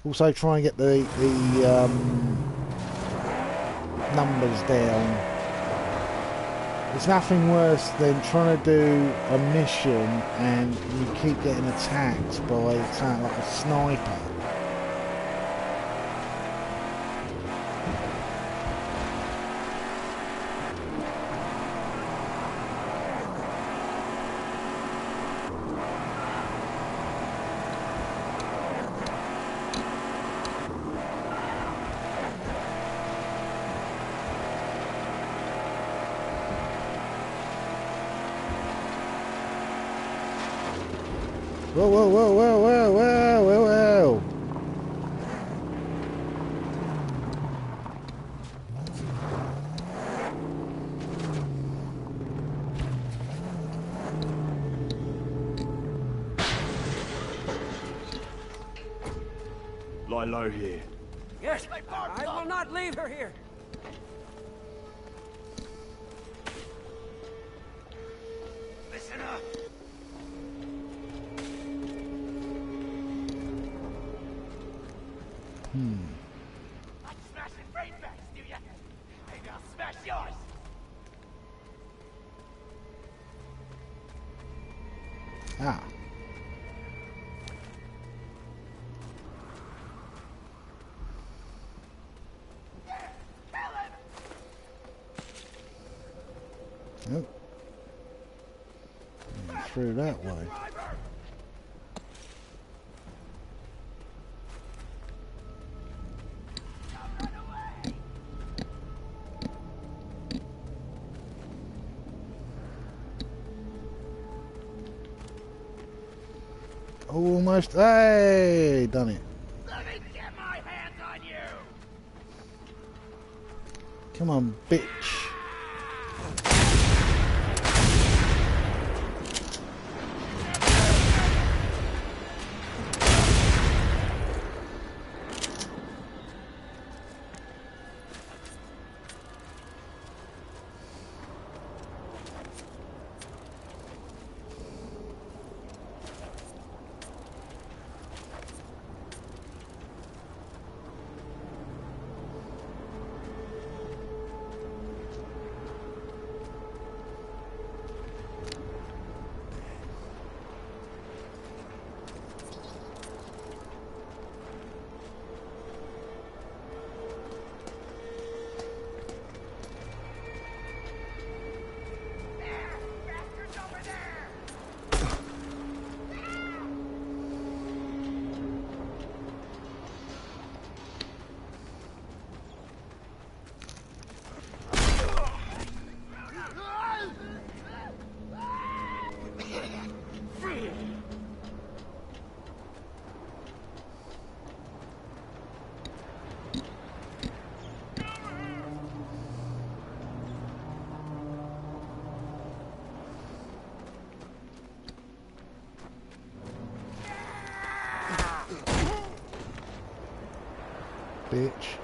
Also try and get the numbers down. There's nothing worse than trying to do a mission and you keep getting attacked by something like a sniper. Whoa, whoa, whoa, whoa, whoa, whoa, whoa, whoa. Lie low here. Yes, I will not leave her here. Listen up. Like smashing brain bags, do ya? Maybe I'll smash yours. Ah. Nope. Through that way. Almost. Hey, done it. Let me get my hands on you! Come on, bitch. Bitch.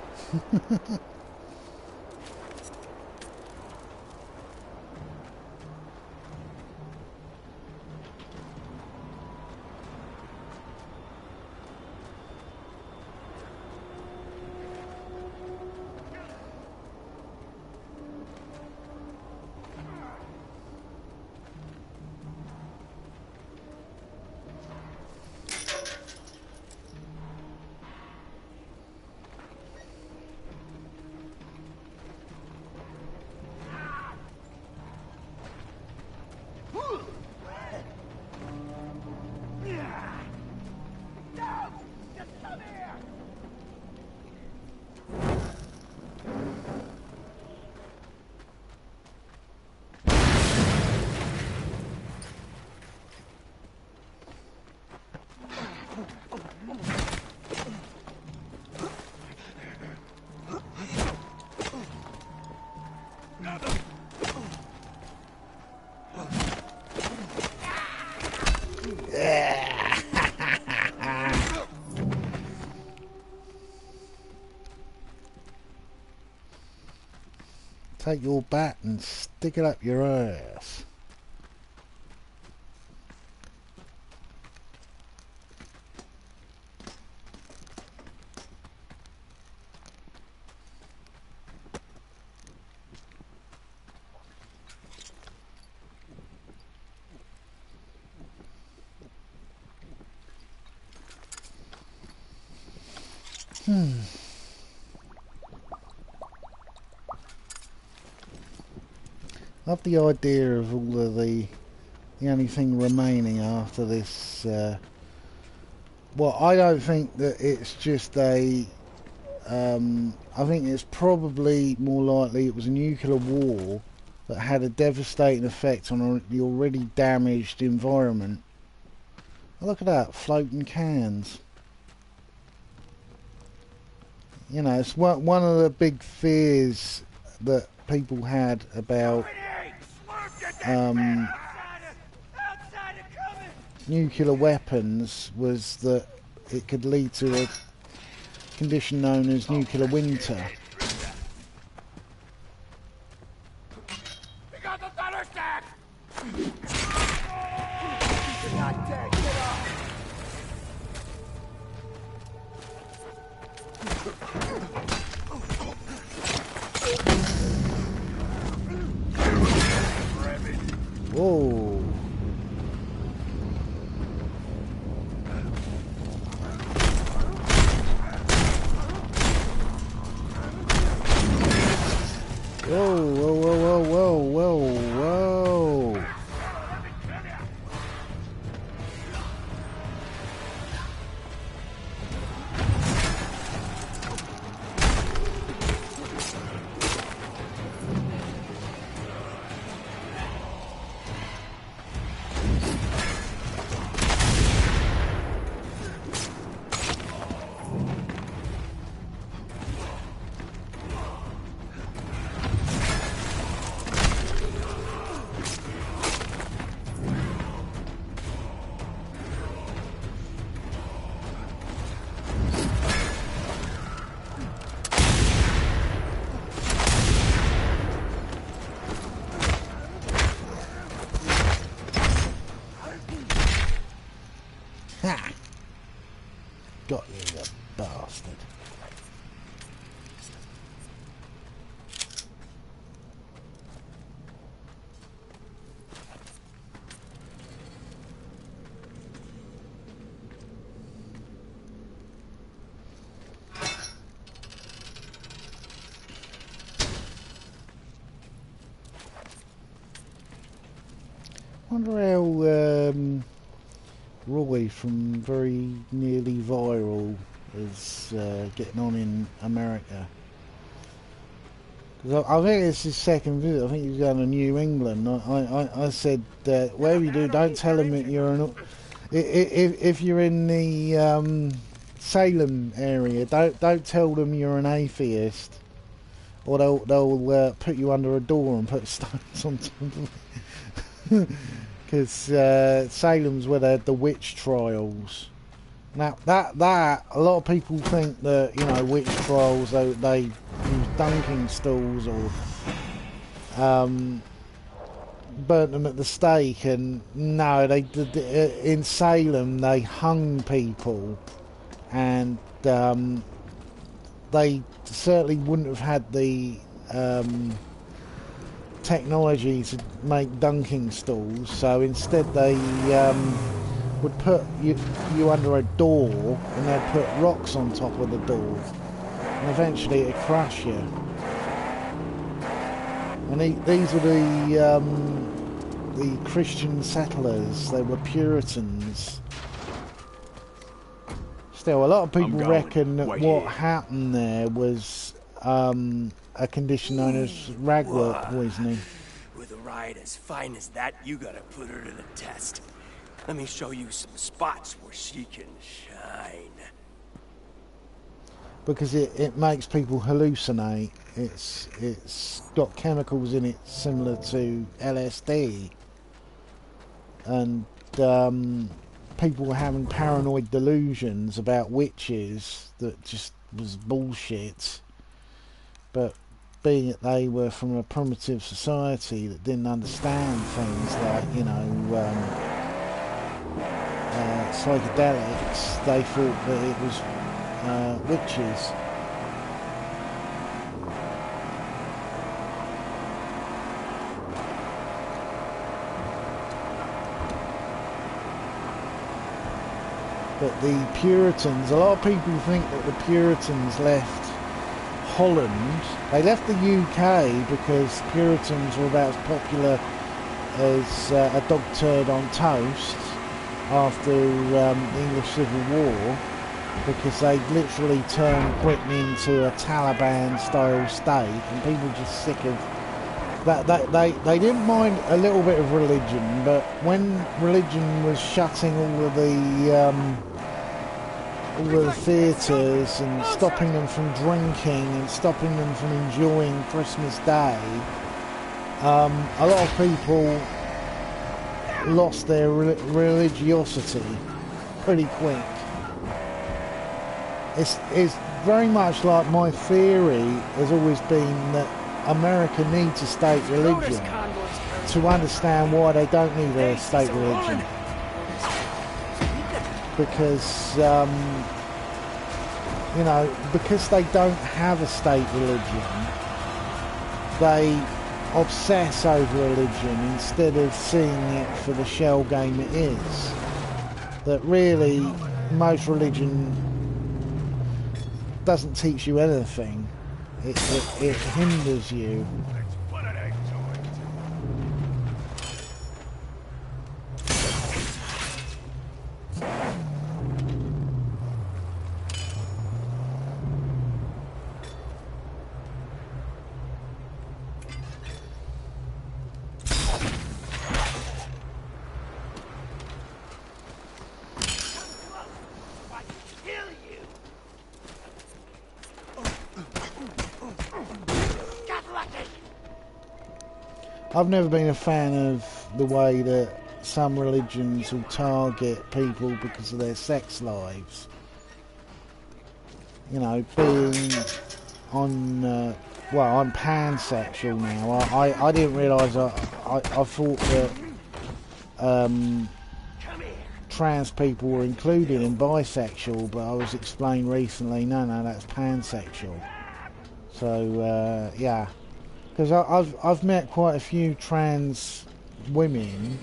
Take your bat and stick it up your ass. Love the idea of all of the only thing remaining after this. Well, I don't think that it's just a. I think it's probably more likely it was a nuclear war that had a devastating effect on the already damaged environment. Oh, look at that, floating cans. You know, it's one of the big fears that people had about nuclear weapons was that it could lead to a condition known as nuclear winter. We got the thunder stack! You're not dead, get up! Whoa. Whoa, whoa, whoa, whoa, whoa, whoa, whoa. Ha! Got you, you bastard. Wonder how Roy from Very Nearly Viral is getting on in America. Because I think it's his second visit. I think he's going to New England. I said, whatever you do, don't tell him that you're an... If you're in the Salem area, don't tell them you're an atheist, or they'll put you under a door and put stones on top of it. Because Salem's where they had the witch trials. Now that a lot of people think that, you know, witch trials they use dunking stools or burnt them at the stake, and no, they in Salem they hung people, and they certainly wouldn't have had the technology to make dunking stools, so instead they would put you under a door, and they'd put rocks on top of the door, and eventually it'd crush you. And these were the Christian settlers. They were Puritans. Still, a lot of people reckon that what happened there was a condition known as ragwort poisoning. With a ride as fine as that, you gotta put her to the test. Let me show you some spots where she can shine. Because it makes people hallucinate. It's got chemicals in it similar to LSD, and people were having paranoid delusions about witches that just was bullshit. But being that they were from a primitive society that didn't understand things like, you know, psychedelics, they thought that it was witches. But the Puritans, a lot of people think that the Puritans left Holland. They left the UK because Puritans were about as popular as a dog turd on toast after the English Civil War, because they literally turned Britain into a Taliban-style state, and people were just sick of that. They didn't mind a little bit of religion, but when religion was shutting all of the theatres and stopping them from drinking and stopping them from enjoying Christmas Day, a lot of people lost their religiosity pretty quick. It's very much like my theory has always been that America needs a state religion to understand why they don't need a state religion. Because, you know, because they don't have a state religion, they obsess over religion instead of seeing it for the shell game it is. That really, most religion doesn't teach you anything. it hinders you. What are they doing? I've never been a fan of the way that some religions will target people because of their sex lives. You know, being on, well, I'm pansexual now. I didn't realise, I thought that trans people were included in bisexual, but I was explained recently, no, that's pansexual. So, yeah. Because I've met quite a few trans women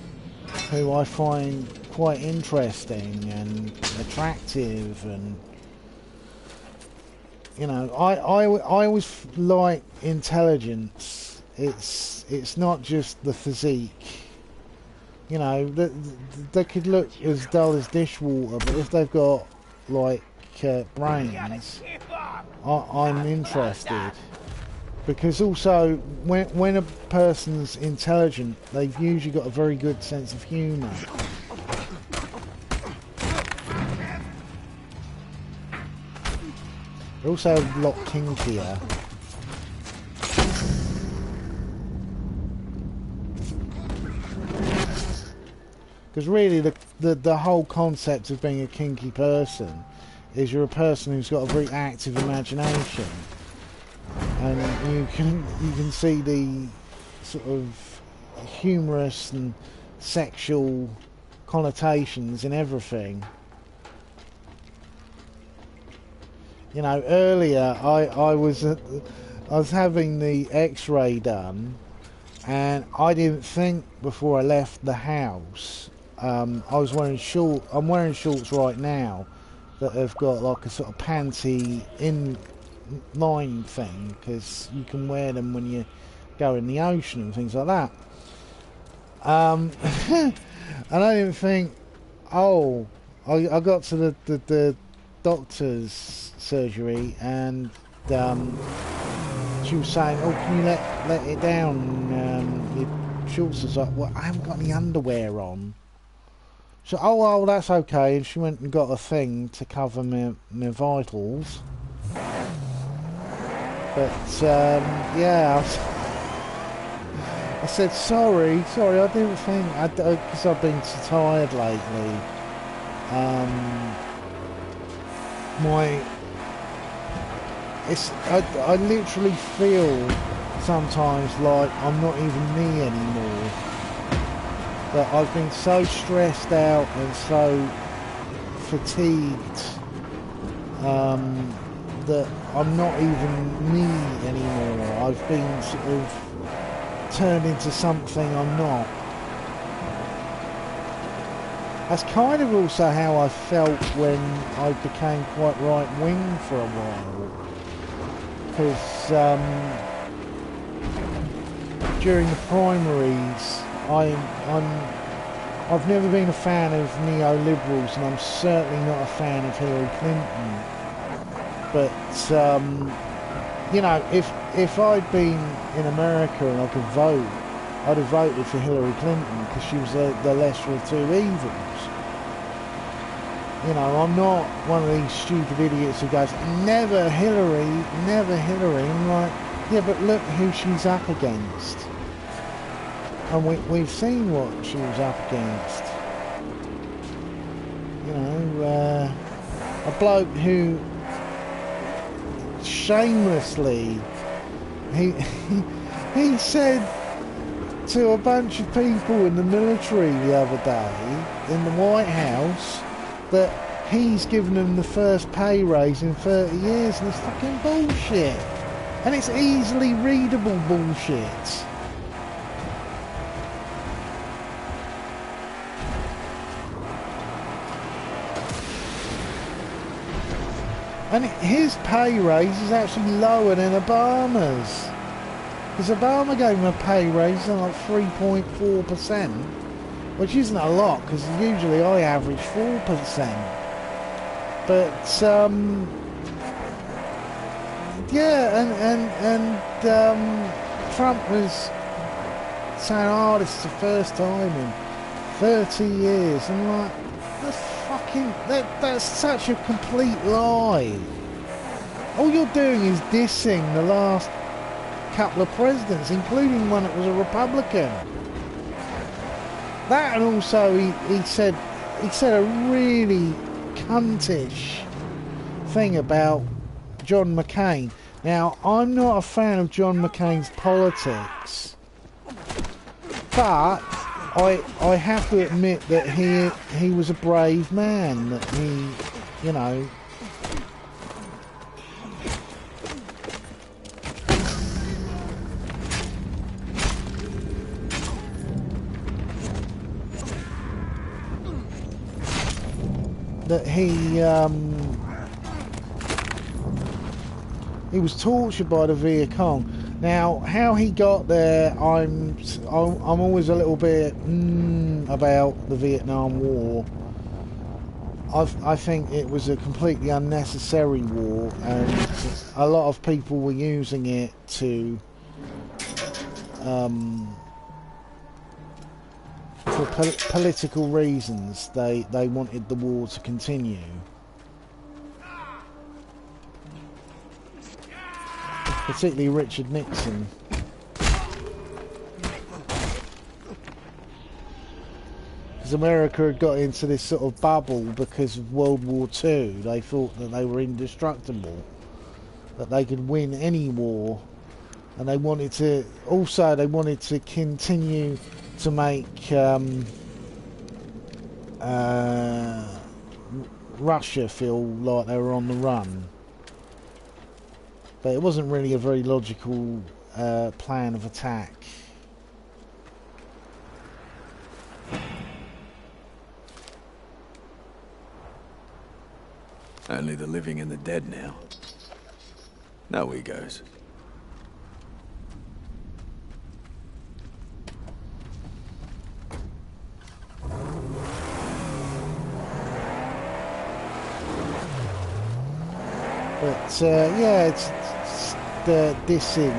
who I find quite interesting and attractive, and you know, I always like intelligence. It's not just the physique. You know, they could look as dull as dishwater, but if they've got like brains, I'm interested. Because also, when a person's intelligent, they've usually got a very good sense of humour. They're also a lot kinkier. Because really, the whole concept of being a kinky person is you're a person who's got a very active imagination. And you can see the sort of humorous and sexual connotations in everything. You know, earlier I was having the X-ray done, and I didn't think before I left the house. I was wearing shorts. I'm wearing shorts right now that have got like a sort of panty in line thing, because you can wear them when you go in the ocean and things like that. And I didn't think, oh, I got to the doctor's surgery, and she was saying, oh, can you let it down, your shorts? Was like, well, I haven't got any underwear on. So, oh, that's okay. And she went and got a thing to cover my vitals. But, yeah, I said, sorry, I didn't think, because I've been so tired lately. I literally feel sometimes like I'm not even me anymore. That I've been so stressed out and so fatigued, that I'm not even me anymore. I've been sort of turned into something I'm not. That's kind of also how I felt when I became quite right-wing for a while. Because during the primaries, I've never been a fan of neoliberals, and I'm certainly not a fan of Hillary Clinton. But you know, if I'd been in America and I could vote, I'd have voted for Hillary Clinton because she was the lesser of two evils. You know, I'm not one of these stupid idiots who goes, never Hillary, never Hillary. I'm like, yeah, but look who she's up against. And we've seen what she was up against. You know, a bloke who shamelessly, he said to a bunch of people in the military the other day in the White House that he's given them the first pay raise in 30 years, and it's fucking bullshit. And it's easily readable bullshit. And his pay raise is actually lower than Obama's. Because Obama gave him a pay raise of like 3.4%, which isn't a lot, because usually I average 4%. But, yeah, and Trump was saying, oh, this is the first time in 30 years. I'm like, that's such a complete lie. All you're doing is dissing the last couple of presidents, including one that was a Republican. That, and also he said a really cuntish thing about John McCain. Now, I'm not a fan of John McCain's politics, but I have to admit that he was a brave man, that he, you know, that he was tortured by the Viet Cong. Now, how he got there, I'm always a little bit about the Vietnam War. I think it was a completely unnecessary war, and a lot of people were using it to for political reasons. They wanted the war to continue. Particularly Richard Nixon. Because America had got into this sort of bubble because of World War II. They thought that they were indestructible, that they could win any war, and they wanted to continue to make Russia feel like they were on the run. But it wasn't really a very logical plan of attack. Only the living and the dead now. No egos. But yeah, it's dissing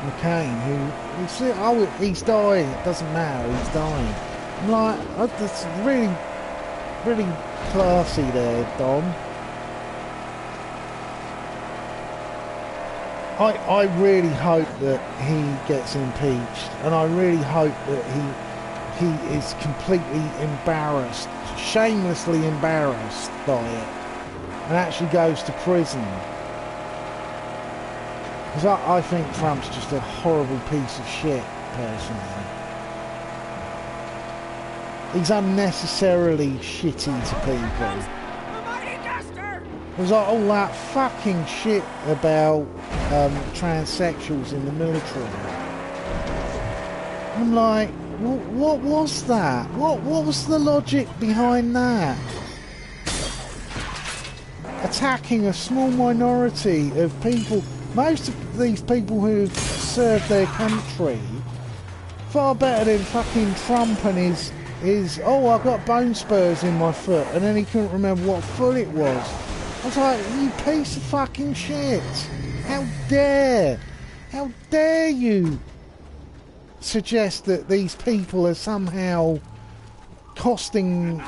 McCain, who he's dying. It doesn't matter. He's dying. I'm like, that's really, really classy there, Dom. I really hope that he gets impeached, and I really hope that he is completely embarrassed, shamelessly embarrassed by it, and actually goes to prison. Because I think Trump's just a horrible piece of shit, personally. He's unnecessarily shitty to people. There's like all that fucking shit about transsexuals in the military. I'm like, what was that? What was the logic behind that? Attacking a small minority of people. Most of these people who've served their country far better than fucking Trump and his oh, I've got bone spurs in my foot, and then he couldn't remember what foot it was. I was like, you piece of fucking shit. How dare you suggest that these people are somehow costing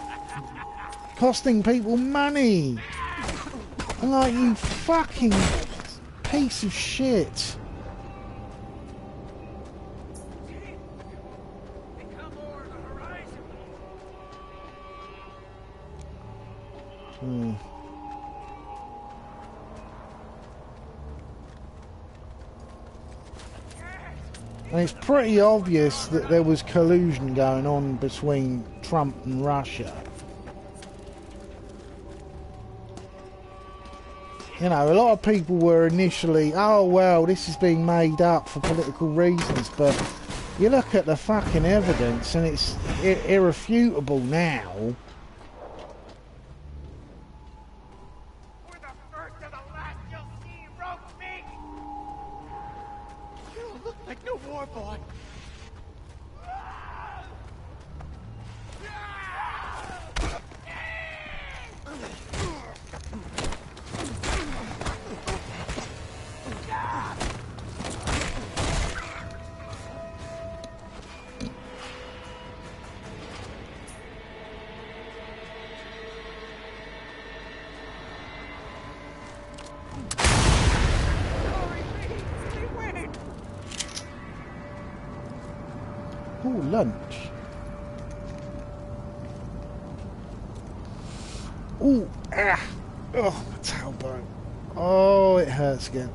people money. I'm like, you fucking piece of shit. And it's pretty obvious that there was collusion going on between Trump and Russia. You know, a lot of people were initially, oh well, this is being made up for political reasons, but you look at the fucking evidence and it's irrefutable now. look like no war boy. Oh, lunch. Oh, ah. Oh, my tailbone. Oh, it hurts again.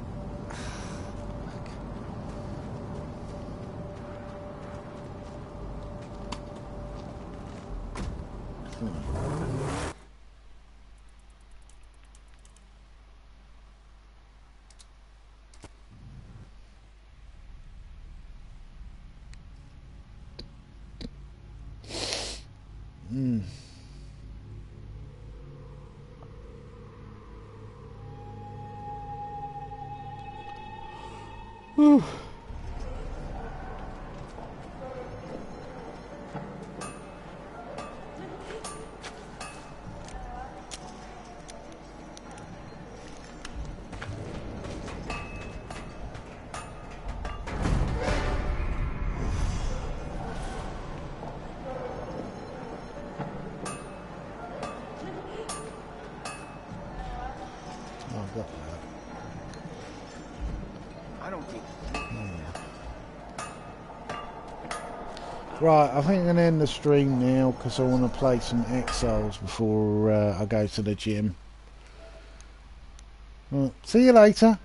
Whew. Oh, I got that. I don't think. Right, I think I'm going to end the stream now because I want to play some Exiles before I go to the gym. Right, see you later.